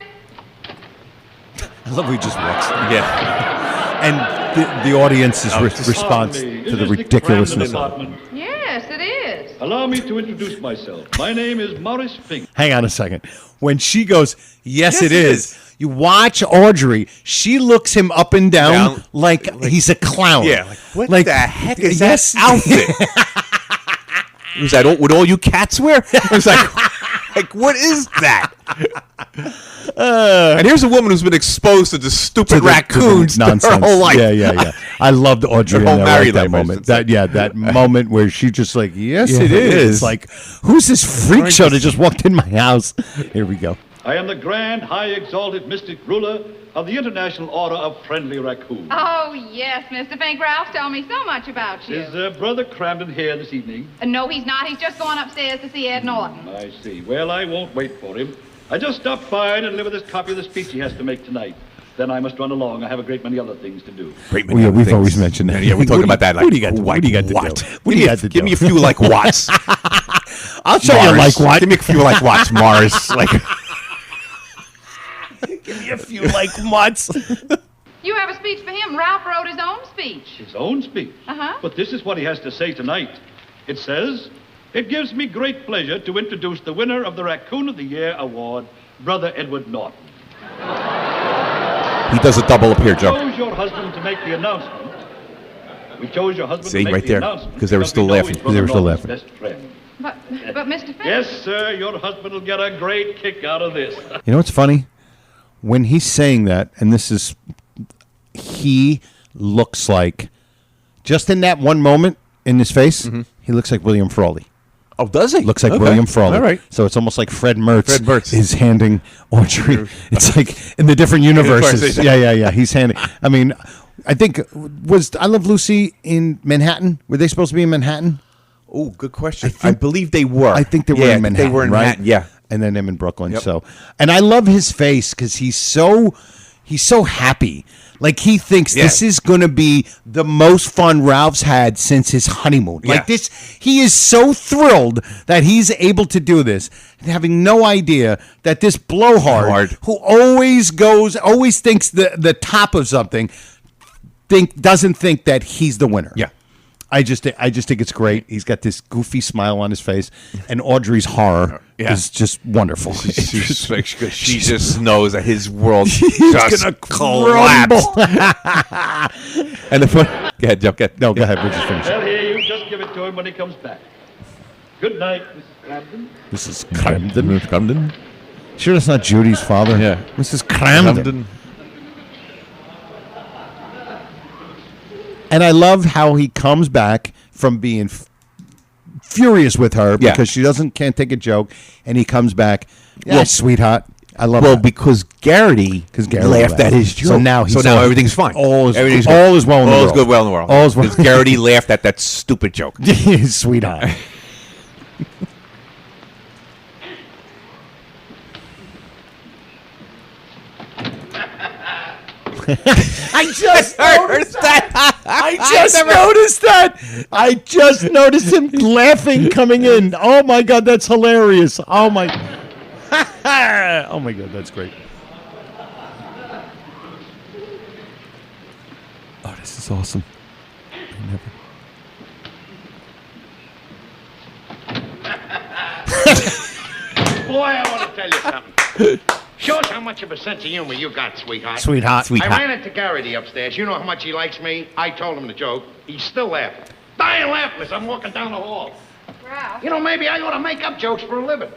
I love we just watched. Yeah. And the audience's response to the ridiculousness of it. Yes, it is. Allow me to introduce myself. My name is Morris Fink. Hang on a second. When she goes, yes, it is. You watch Audrey. She looks him up and down like he's a clown. Yeah. What the heck is that outfit? Was that with all you cats wear? It was like what is that? And here's a woman who's been exposed to the stupid raccoons nonsense her whole life. Yeah. I loved Audrey in that moment. That moment where she just like, yes, it is. It's like, who's this freak show that just walked in my house? Here we go. I am the grand, high exalted mystic ruler of the International Order of Friendly Raccoons. Oh, yes, Mr. Fink. Ralph told me so much about you. Is Brother Cramden here this evening? No, he's not. He's just going upstairs to see Ed Norton. I see. Well, I won't wait for him. I just stopped by and delivered this copy of the speech he has to make tonight. Then I must run along. I have a great many other things to do. We've always mentioned that. Yeah, we're talking about that. Like, what do you got to do? Give me a few like Watts. I'll show you like what. Give me a few like Watts, Morris. Like, give me a few like Watts. You have a speech for him. Ralph wrote his own speech. His own speech? Uh-huh. But this is what he has to say tonight. It says, It gives me great pleasure to introduce the winner of the Raccoon of the Year award, Brother Edward Norton. He does a double up here, Joe. We chose your husband to make the announcement. We chose your husband See, to make right the there, announcement because they were still we know laughing. he's Brother Norton's best friend. But Mr. Finn. Yes, sir, your husband will get a great kick out of this. You know what's funny? When he's saying that, and this is, he looks like, just in that one moment in his face, he looks like William Frawley. Oh, does he? Looks like Okay. William Frawley. All right. So it's almost like Fred Mertz, Fred Mertz. is handing Audrey. It's like in the different universes. Yeah. He's handing. I mean, I think, was I Love Lucy in Manhattan? Were they supposed to be in Manhattan? Oh, good question. I believe they were. I think they were in Manhattan. They were in right? Manhattan, yeah. And then him in Brooklyn. Yep. So, and I love his face because he's so happy. Like he thinks this is going to be the most fun Ralph's had since his honeymoon. Yeah. Like this, he is so thrilled that he's able to do this, having no idea that this blowhard who always thinks the top of something, doesn't think that he's the winner. Yeah. I just think it's great. He's got this goofy smile on his face, and Audrey's horror is just wonderful. She just knows that his world He's just gonna collapse. And the fun. Go ahead, Joe. No, go ahead. We're just finished. Well, here, you just give it to him when he comes back. Good night, Mrs. Cramden. Mrs. Cramden. Mrs. Cramden. Sure, that's not Judy's father. Yeah. Mrs. Cramden. And I love how he comes back from being furious with her because she can't take a joke, and he comes back. Yeah, sweetheart. I love that. Because Garrity laughed at his joke. So now everything's fine. All is well in the world. All is good well in the world. All is well. Because Garrity laughed at that stupid joke. Sweetheart. I just noticed that. I just noticed him laughing coming in. Oh my God, that's hilarious. Oh my God, that's great. Oh, this is awesome. Boy, I want to tell you something. Shows how much of a sense of humor you got, sweetheart. Sweetheart. I ran into Garrity upstairs. You know how much he likes me. I told him the joke. He's still laughing. Dying laughing as I'm walking down the hall. Ralph. You know, maybe I ought to make up jokes for a living.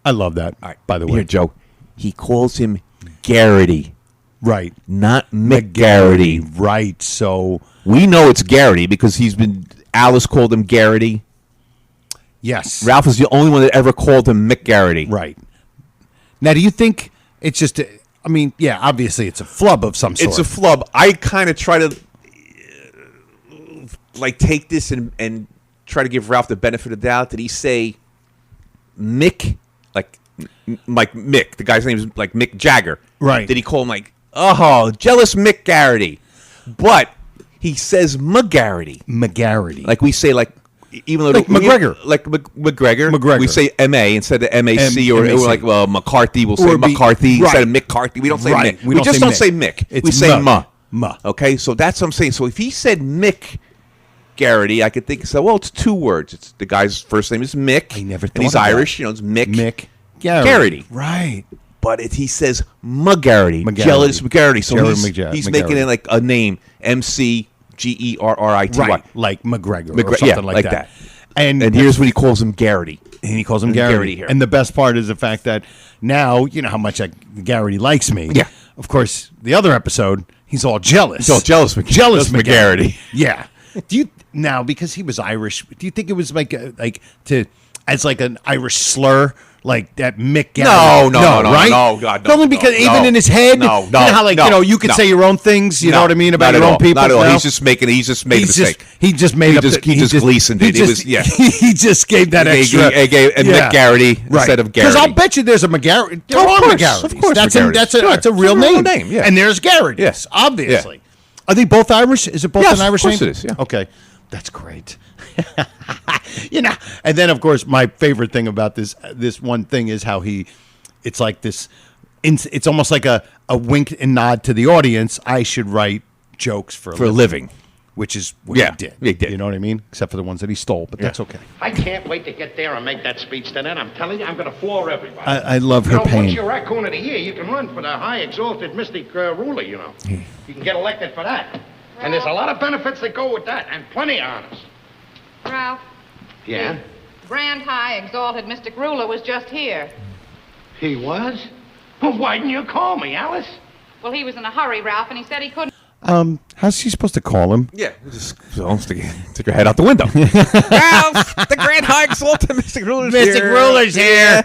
I love that. By the way, Here, Joe. He calls him Garrity. Right. Not McGarrity. Right. So we know it's Garrity because Alice called him Garrity. Yes. Ralph is the only one that ever called him Garrity. Right. Now, do you think it's just, obviously it's a flub of some sort. It's a flub. I kind of try to take this and try to give Ralph the benefit of the doubt. Did he say Mick? Like Mick. The guy's name is like Mick Jagger. Right. Did he call him jealous Mick Garrity? But he says McGarrity. Like we say even though McGregor. McGregor. We say M.A. instead of M.A.C. or like McCarthy. We'll say Or McCarthy instead of McCarthy. We don't say Mick. We just don't say Mick. It's we say Ma. Ma. Okay, so that's what I'm saying. So if he said Mick Garrity, I could think, it's two words. It's the guy's first name is Mick. I never thought and he's of that. Irish. It's Mick Garrity. Right. But he says McGarrity. McGarrity. Jealous McGarity. So Jared he's McGarity. making it like a name. McGerrity. Right. Like McGregor or something like that. And here's what he calls him Garrity. And he calls him Garrity. here. And the best part is the fact that now, you know how much Garrity likes me. Yeah. Of course, the other episode, he's all jealous. He's all jealous McGarrity. Yeah. Do you now, because he was Irish, do you think it was like as an Irish slur? Like that Mick Garrity. No, God, no. Only because even in his head, you know how you could say your own things, you know what I mean, about your own people. Not at all. No? He just made a mistake. He just made up. He just Gleason did. He just gave that extra. Mick Garrity instead of Garrity. Because I'll bet you there's a McGarrity. There are McGarrity. Of course, that's a real name. Yeah. And there's Garrity. Yes, obviously. Yeah. Are they both Irish? Is it both an Irish name? Yes, of course it is. Yeah. Okay, that's great. And then of course my favorite thing about this one thing is how it's like this. It's almost like a wink and nod to the audience. I should write jokes for a living. which is what Yeah, he did. he did. You know what I mean? Except for the ones that he stole, but that's okay. I can't wait to get there and make that speech to them. I'm telling you, I'm going to floor everybody. I love her Once pain. you're Raccoon of the Year, you can run for the high exalted mystic ruler, you know. You can get elected for that. And there's a lot of benefits that go with that, and plenty of honors. Ralph, Yeah? Grand High Exalted Mystic Ruler was just here. He was? Well, why didn't you call me, Alice? Well, he was in a hurry, Ralph, and he said he couldn't. How's she supposed to call him? Yeah, just stick your head out the window. Ralph, the Grand High Exalted Mystic Ruler's here. Mystic Ruler's here.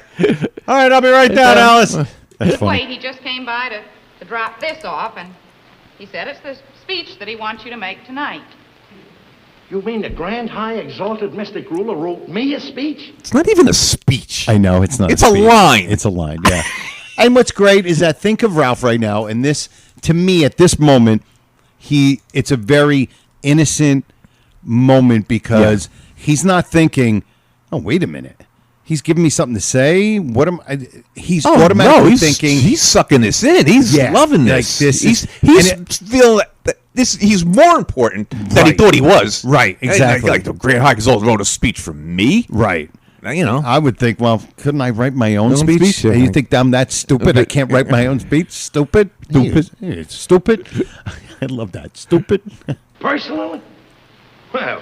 All right, I'll be right down, Alice. That's funny. Wait, he just came by to drop this off, and he said it's the speech that he wants you to make tonight. You mean the Grand High Exalted Mystic Ruler wrote me a speech? It's not even a speech. I know, it's not. It's a speech. line. It's a line, yeah. And what's great is that think of Ralph right now, and this, to me, at this moment, it's a very innocent moment because he's not thinking, oh, wait a minute. He's giving me something to say. What am I? He's automatically thinking. He's sucking this in. He's loving this. Like this he's feeling that this. He's more important than he thought he was. Right, exactly. Like the Grand High Exalted wrote a speech for me. Right. You know, I would think, well, couldn't I write my own speech? Yeah. And you think I'm that stupid? I can't write my own speech? Stupid? Stupid. It's stupid. I love that. Stupid. Personally? Well,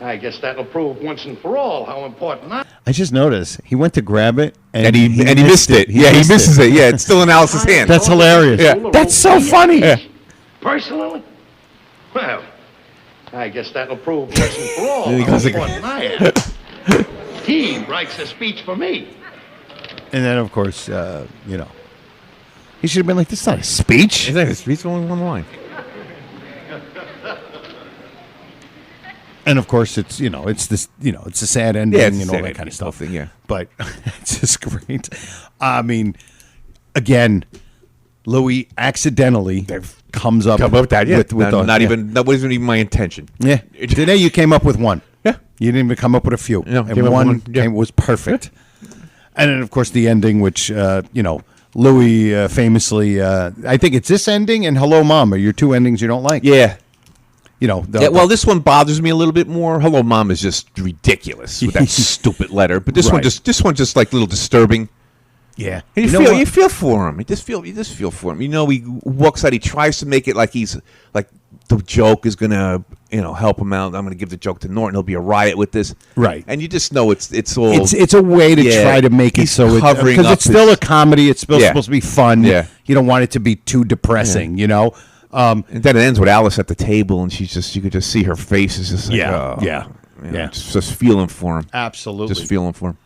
I guess that'll prove once and for all how important I just noticed he went to grab it and he missed it. He misses it. Yeah, it's still in Alice's hand. That's hilarious. Yeah. That's so funny. Yeah. Personally? Well, I guess that'll prove once and for all He how goes important I am. He writes a speech for me. And then, of course, he should have been like, this is not a speech. It's not a speech, it's only one line. And of course, it's this, it's a sad ending and all that kind of stuff. Yeah, but it's just great. I mean, again, Louis accidentally comes up with that. Yeah, that wasn't even my intention. Yeah, today you came up with one. Yeah, you didn't even come up with a few. No, and one was perfect. And then, of course, the ending, which Louis famously, I think it's this ending and Hello Mom are your two endings you don't like. Yeah. Well, this one bothers me a little bit more. Hello Mom is just ridiculous with that stupid letter. But this one just like a little disturbing. Yeah. And you feel for him. You just feel for him. He walks out, he tries to make it like he's like the joke is gonna, help him out. I'm gonna give the joke to Norton. He'll be a riot with this. Right. And you just know it's all it's a way to try to make it so because it's still a comedy, it's still supposed to be fun. Yeah. You don't want it to be too depressing, and then it ends with Alice at the table, and you could just see her face is just like, just feeling for him. Absolutely, just feeling for him.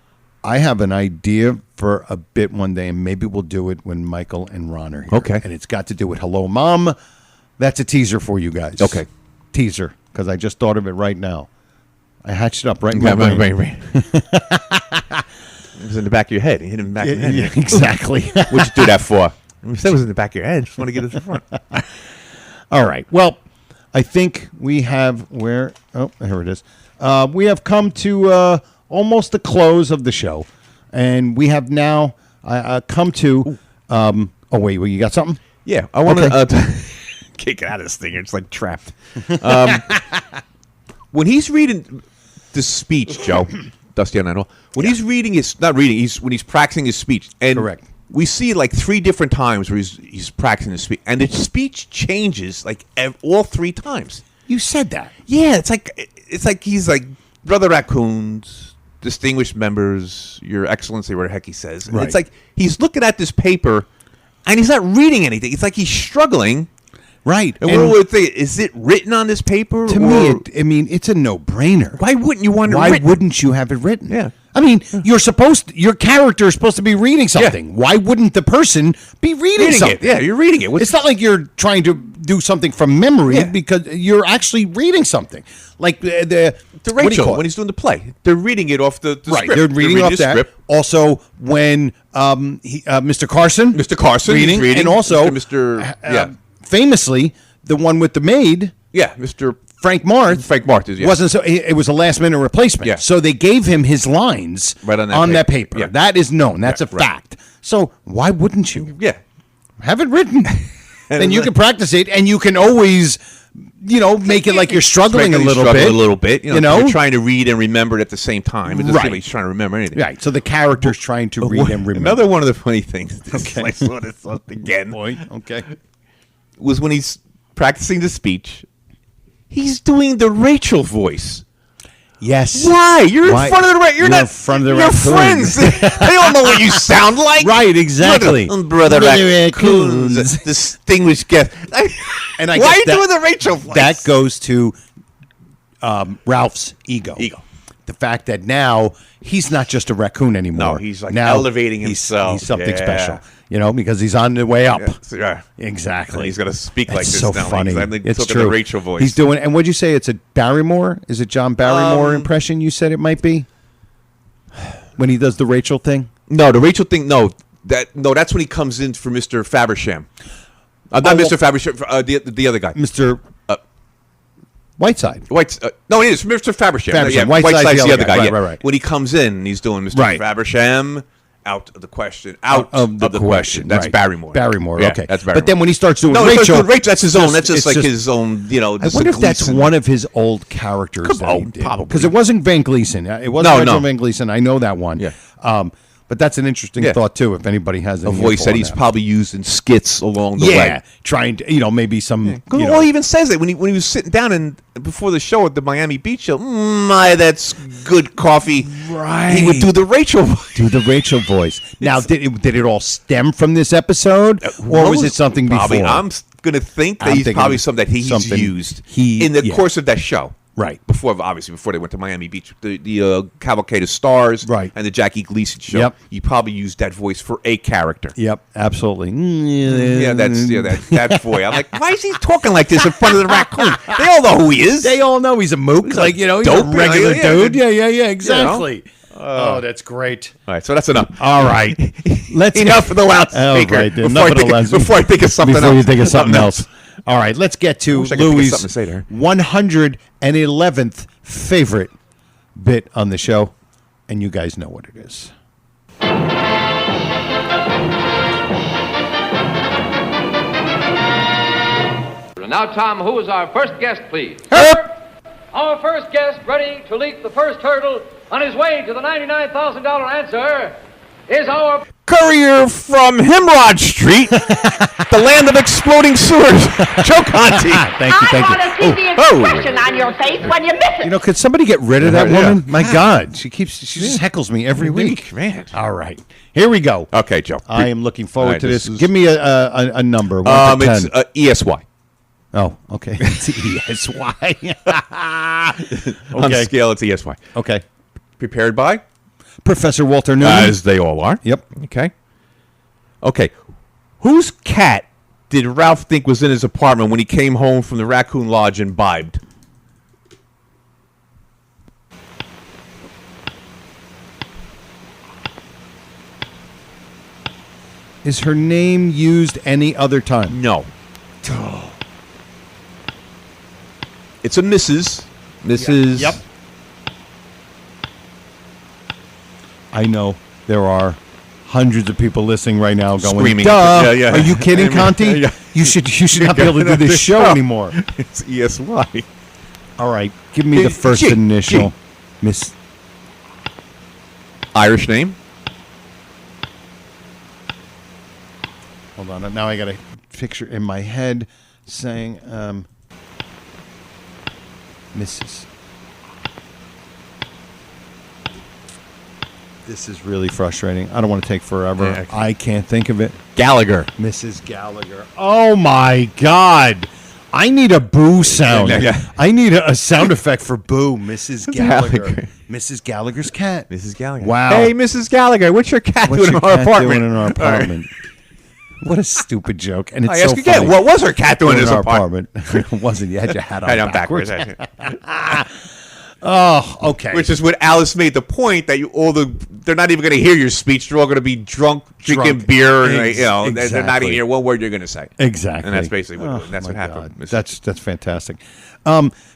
I have an idea for a bit one day, and maybe we'll do it when Michael and Ron are here. Okay, and it's got to do with Hello Mom. That's a teaser for you guys. Okay, teaser because I just thought of it right now. I hatched it up right in my brain. It was in the back of your head. You hit him in the back of your head. Yeah, exactly. What'd you do that for? You said it was in the back of your head. Just want to get it to the front. All right. Well, I think we have here it is. We have come to almost the close of the show, and we have now come to. Wait, you got something? Yeah, I want to kick out of this thing. It's like trapped. When he's reading the speech, Joe, Dusty on Idol, when he's reading when he's practicing his speech, and correct. We see like 3 different times where he's practicing his speech, and the speech changes like all 3 times. You said that. Yeah, it's like he's like, Brother Raccoons, distinguished members, Your Excellency, whatever the heck he says. And it's like he's looking at this paper, and he's not reading anything. It's like he's struggling. Right. And what would think? Is it written on this paper? To me, it's a no-brainer. Why wouldn't you want it written? written? Why wouldn't you have it written? Yeah. I mean, your character is supposed to be reading something. Yeah. Why wouldn't the person be reading something? It. Yeah, you're reading it. It's not like you're trying to do something from memory because you're actually reading something. Like the Rachel, when he's doing the play, they're reading it off the script. They're reading off that. Script. Also, when Mr. Carson, reading, and also Mr. Famously, the one with the maid, Mr. Frank Marth. Frank Marth is wasn't so. It was a last-minute replacement. Yeah. So they gave him his lines right on that paper. Yeah. That is known. That's a fact. So why wouldn't you? Yeah. Have it written. Then you can practice it, and you can always make it like you're struggling a little bit. You're trying to read and remember it at the same time. It doesn't seem like he's trying to remember anything. Right. So the character's trying to read and remember. Another one of the funny things. I saw this again. Okay. Was when he's practicing the speech. He's doing the Rachel voice. Yes. Why? You're in front of the You're not in front of the You're friends. They all know what you sound like. Right. Exactly. Brother Raccoons. Distinguished guest. And I why are you guess doing the Rachel voice? That goes to Ralph's ego. The fact that now he's not just a raccoon anymore. No, he's like elevating himself. He's something special, because he's on the way up. Yeah. Exactly. And he's going to speak like this so now. funny. It's true. The Rachel voice. He's doing, and what'd you say? It's a Barrymore? Is it John Barrymore impression you said it might be? When he does the Rachel thing? No, the Rachel thing, that's when he comes in for Mr. Fabersham. Not Mr. Fabersham, the other guy. Mr. Whiteside. No, it is Mr. Fabersham. Fabersham. Whiteside's the other guy. Right. When he comes in, he's doing Mr. Fabersham. Out of the question. Out of the question. That's right. Barrymore. Barrymore. Okay. That's Barrymore. But then when he starts doing Rachel, Rachel, that's his own. That's just like his own. I wonder if that's one of his old characters. Probably, because it wasn't Van Gleason. It wasn't Rachel Van Gleason. I know that one. Yeah. But that's an interesting thought too. If anybody has a voice that he's probably used in skits along the way. Yeah, trying to, maybe some. Well, he even says that when he was sitting down and before the show at the Miami Beach show. My, that's good coffee. Right. He would do the Rachel voice. Now, did it all stem from this episode, or was it something probably, before? I'm going to think that he's probably something that he's used in the course of that show. Right. Before they went to Miami Beach, the Cavalcade of Stars, right, and the Jackie Gleason show. Yep. You probably used that voice for a character. Yep, absolutely. That boy. I'm like, why is he talking like this in front of the raccoon? They all know who he is. They all know he's a mook. He's he's a regular dude. Yeah, exactly. Oh, that's great. All right, so that's enough. All right. Enough of the loudspeaker. Right, before I think of something else. Before you think of something else. All right, let's get to Louis' 111th favorite bit on the show, and you guys know what it is. Now, Tom, who is our first guest, please? Herb! Our first guest, ready to leap the first hurdle on his way to the $99,000 answer, is our courier from Himrod Street, the land of exploding sewers, Joe Conti. Thank you. I want to see the expression on your face when you miss it. Could somebody get rid of that woman? My God, she just heckles me every week. Man. All right, here we go. Okay, Joe. I am looking forward to this. Give me a number. 1 to 10. It's ESY. Oh, okay. It's ESY. On the scale, it's ESY. Okay. Prepared by Professor Walter Newman. As they all are. Yep. Okay. Whose cat did Ralph think was in his apartment when he came home from the Raccoon Lodge and imbibed? Is her name used any other time? No. It's a Mrs. Yep. I know there are hundreds of people listening right now going, screaming. Duh! Yeah. Are you kidding, Conti? Yeah. You should not be able to do this show anymore. It's ESY. All right, give me the first initial. Miss. Irish name. Hold on. Now I got a picture in my head saying Mrs. This is really frustrating. I don't want to take forever. Yeah, I can't think of it. Gallagher. Mrs. Gallagher. Oh, my God. I need a boo sound. Yeah. I need a sound effect for boo. Mrs. Gallagher. Mrs. Gallagher's cat. Mrs. Gallagher. Wow. Hey, Mrs. Gallagher, what's your cat What's doing your in our cat apartment? doing in our apartment? What a stupid joke. And it's I so ask funny. again, what was her cat doing in his our apartment? It wasn't. You had your hat on backwards. backwards. Oh, okay. Which is when Alice made the point that they're not even going to hear your speech. They're all going to be drinking beer. And they're not even hear one word you're going to say. Exactly. And that's basically what happened. That's fantastic.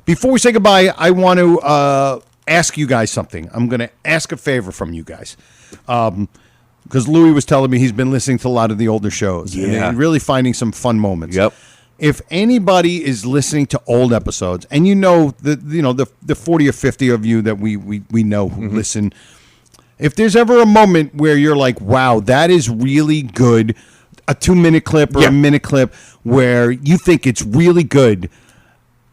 Before we say goodbye, I want to ask you guys something. I'm going to ask a favor from you guys. Because Louis was telling me he's been listening to a lot of the older shows. Yeah. And really finding some fun moments. Yep. if anybody is listening to old episodes, and the 40 or 50 of you that we know who listen, if there's ever a moment where you're like, wow, that is really good, a 2-minute clip or a minute clip where you think it's really good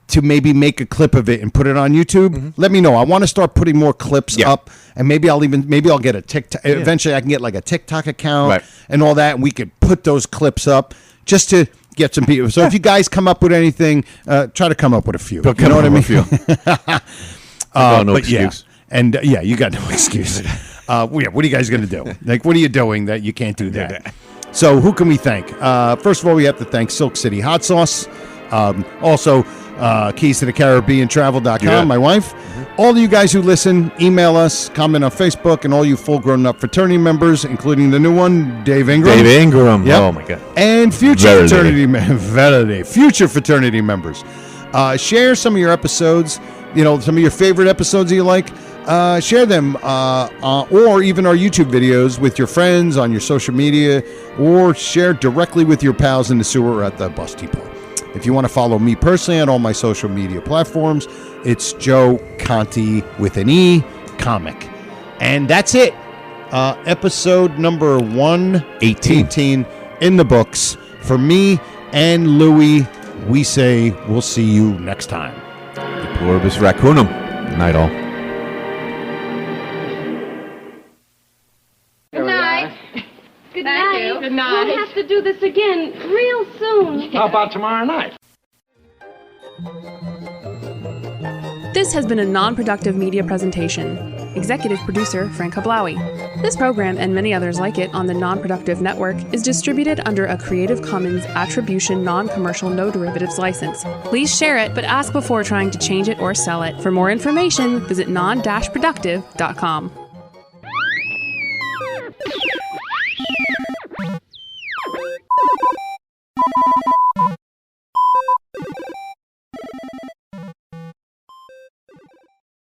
to maybe make a clip of it and put it on YouTube, let me know. I want to start putting more clips up, and maybe I'll get a TikTok. Eventually, I can get like a TikTok account and all that, and we could put those clips up just to get some people. So if you guys come up with anything, try to come up with a few. You know what I mean? No excuse. And you got no excuse. What are you guys going to do? Like, what are you doing that you can't do that? So who can we thank? First of all, we have to thank Silk City Hot Sauce. Also, Keys to the Caribbean Travel.com, my wife. All of you guys who listen, email us, comment on Facebook, and all you full grown up fraternity members, including the new one, Dave Ingram. Yep. Oh my God. And future future fraternity members. Share some of your episodes, some of your favorite episodes that you like. Share them, or even our YouTube videos with your friends on your social media, or share directly with your pals in the sewer or at the bus depot. If you want to follow me personally on all my social media platforms, it's Joe Conti with an E, comic. And that's it. Episode number 118 in the books. For me and Louie, we say we'll see you next time. Pluribus raccoonum. Night all. Good night. Good night. you. Good night. We'll have to do this again real soon. How about tomorrow night? This has been a non-productive media presentation. Executive producer Frank Hablawi. This program and many others like it on the Non-Productive Network is distributed under a Creative Commons Attribution Non-Commercial No Derivatives license. Please share it, but ask before trying to change it or sell it. For more information, visit non-productive.com.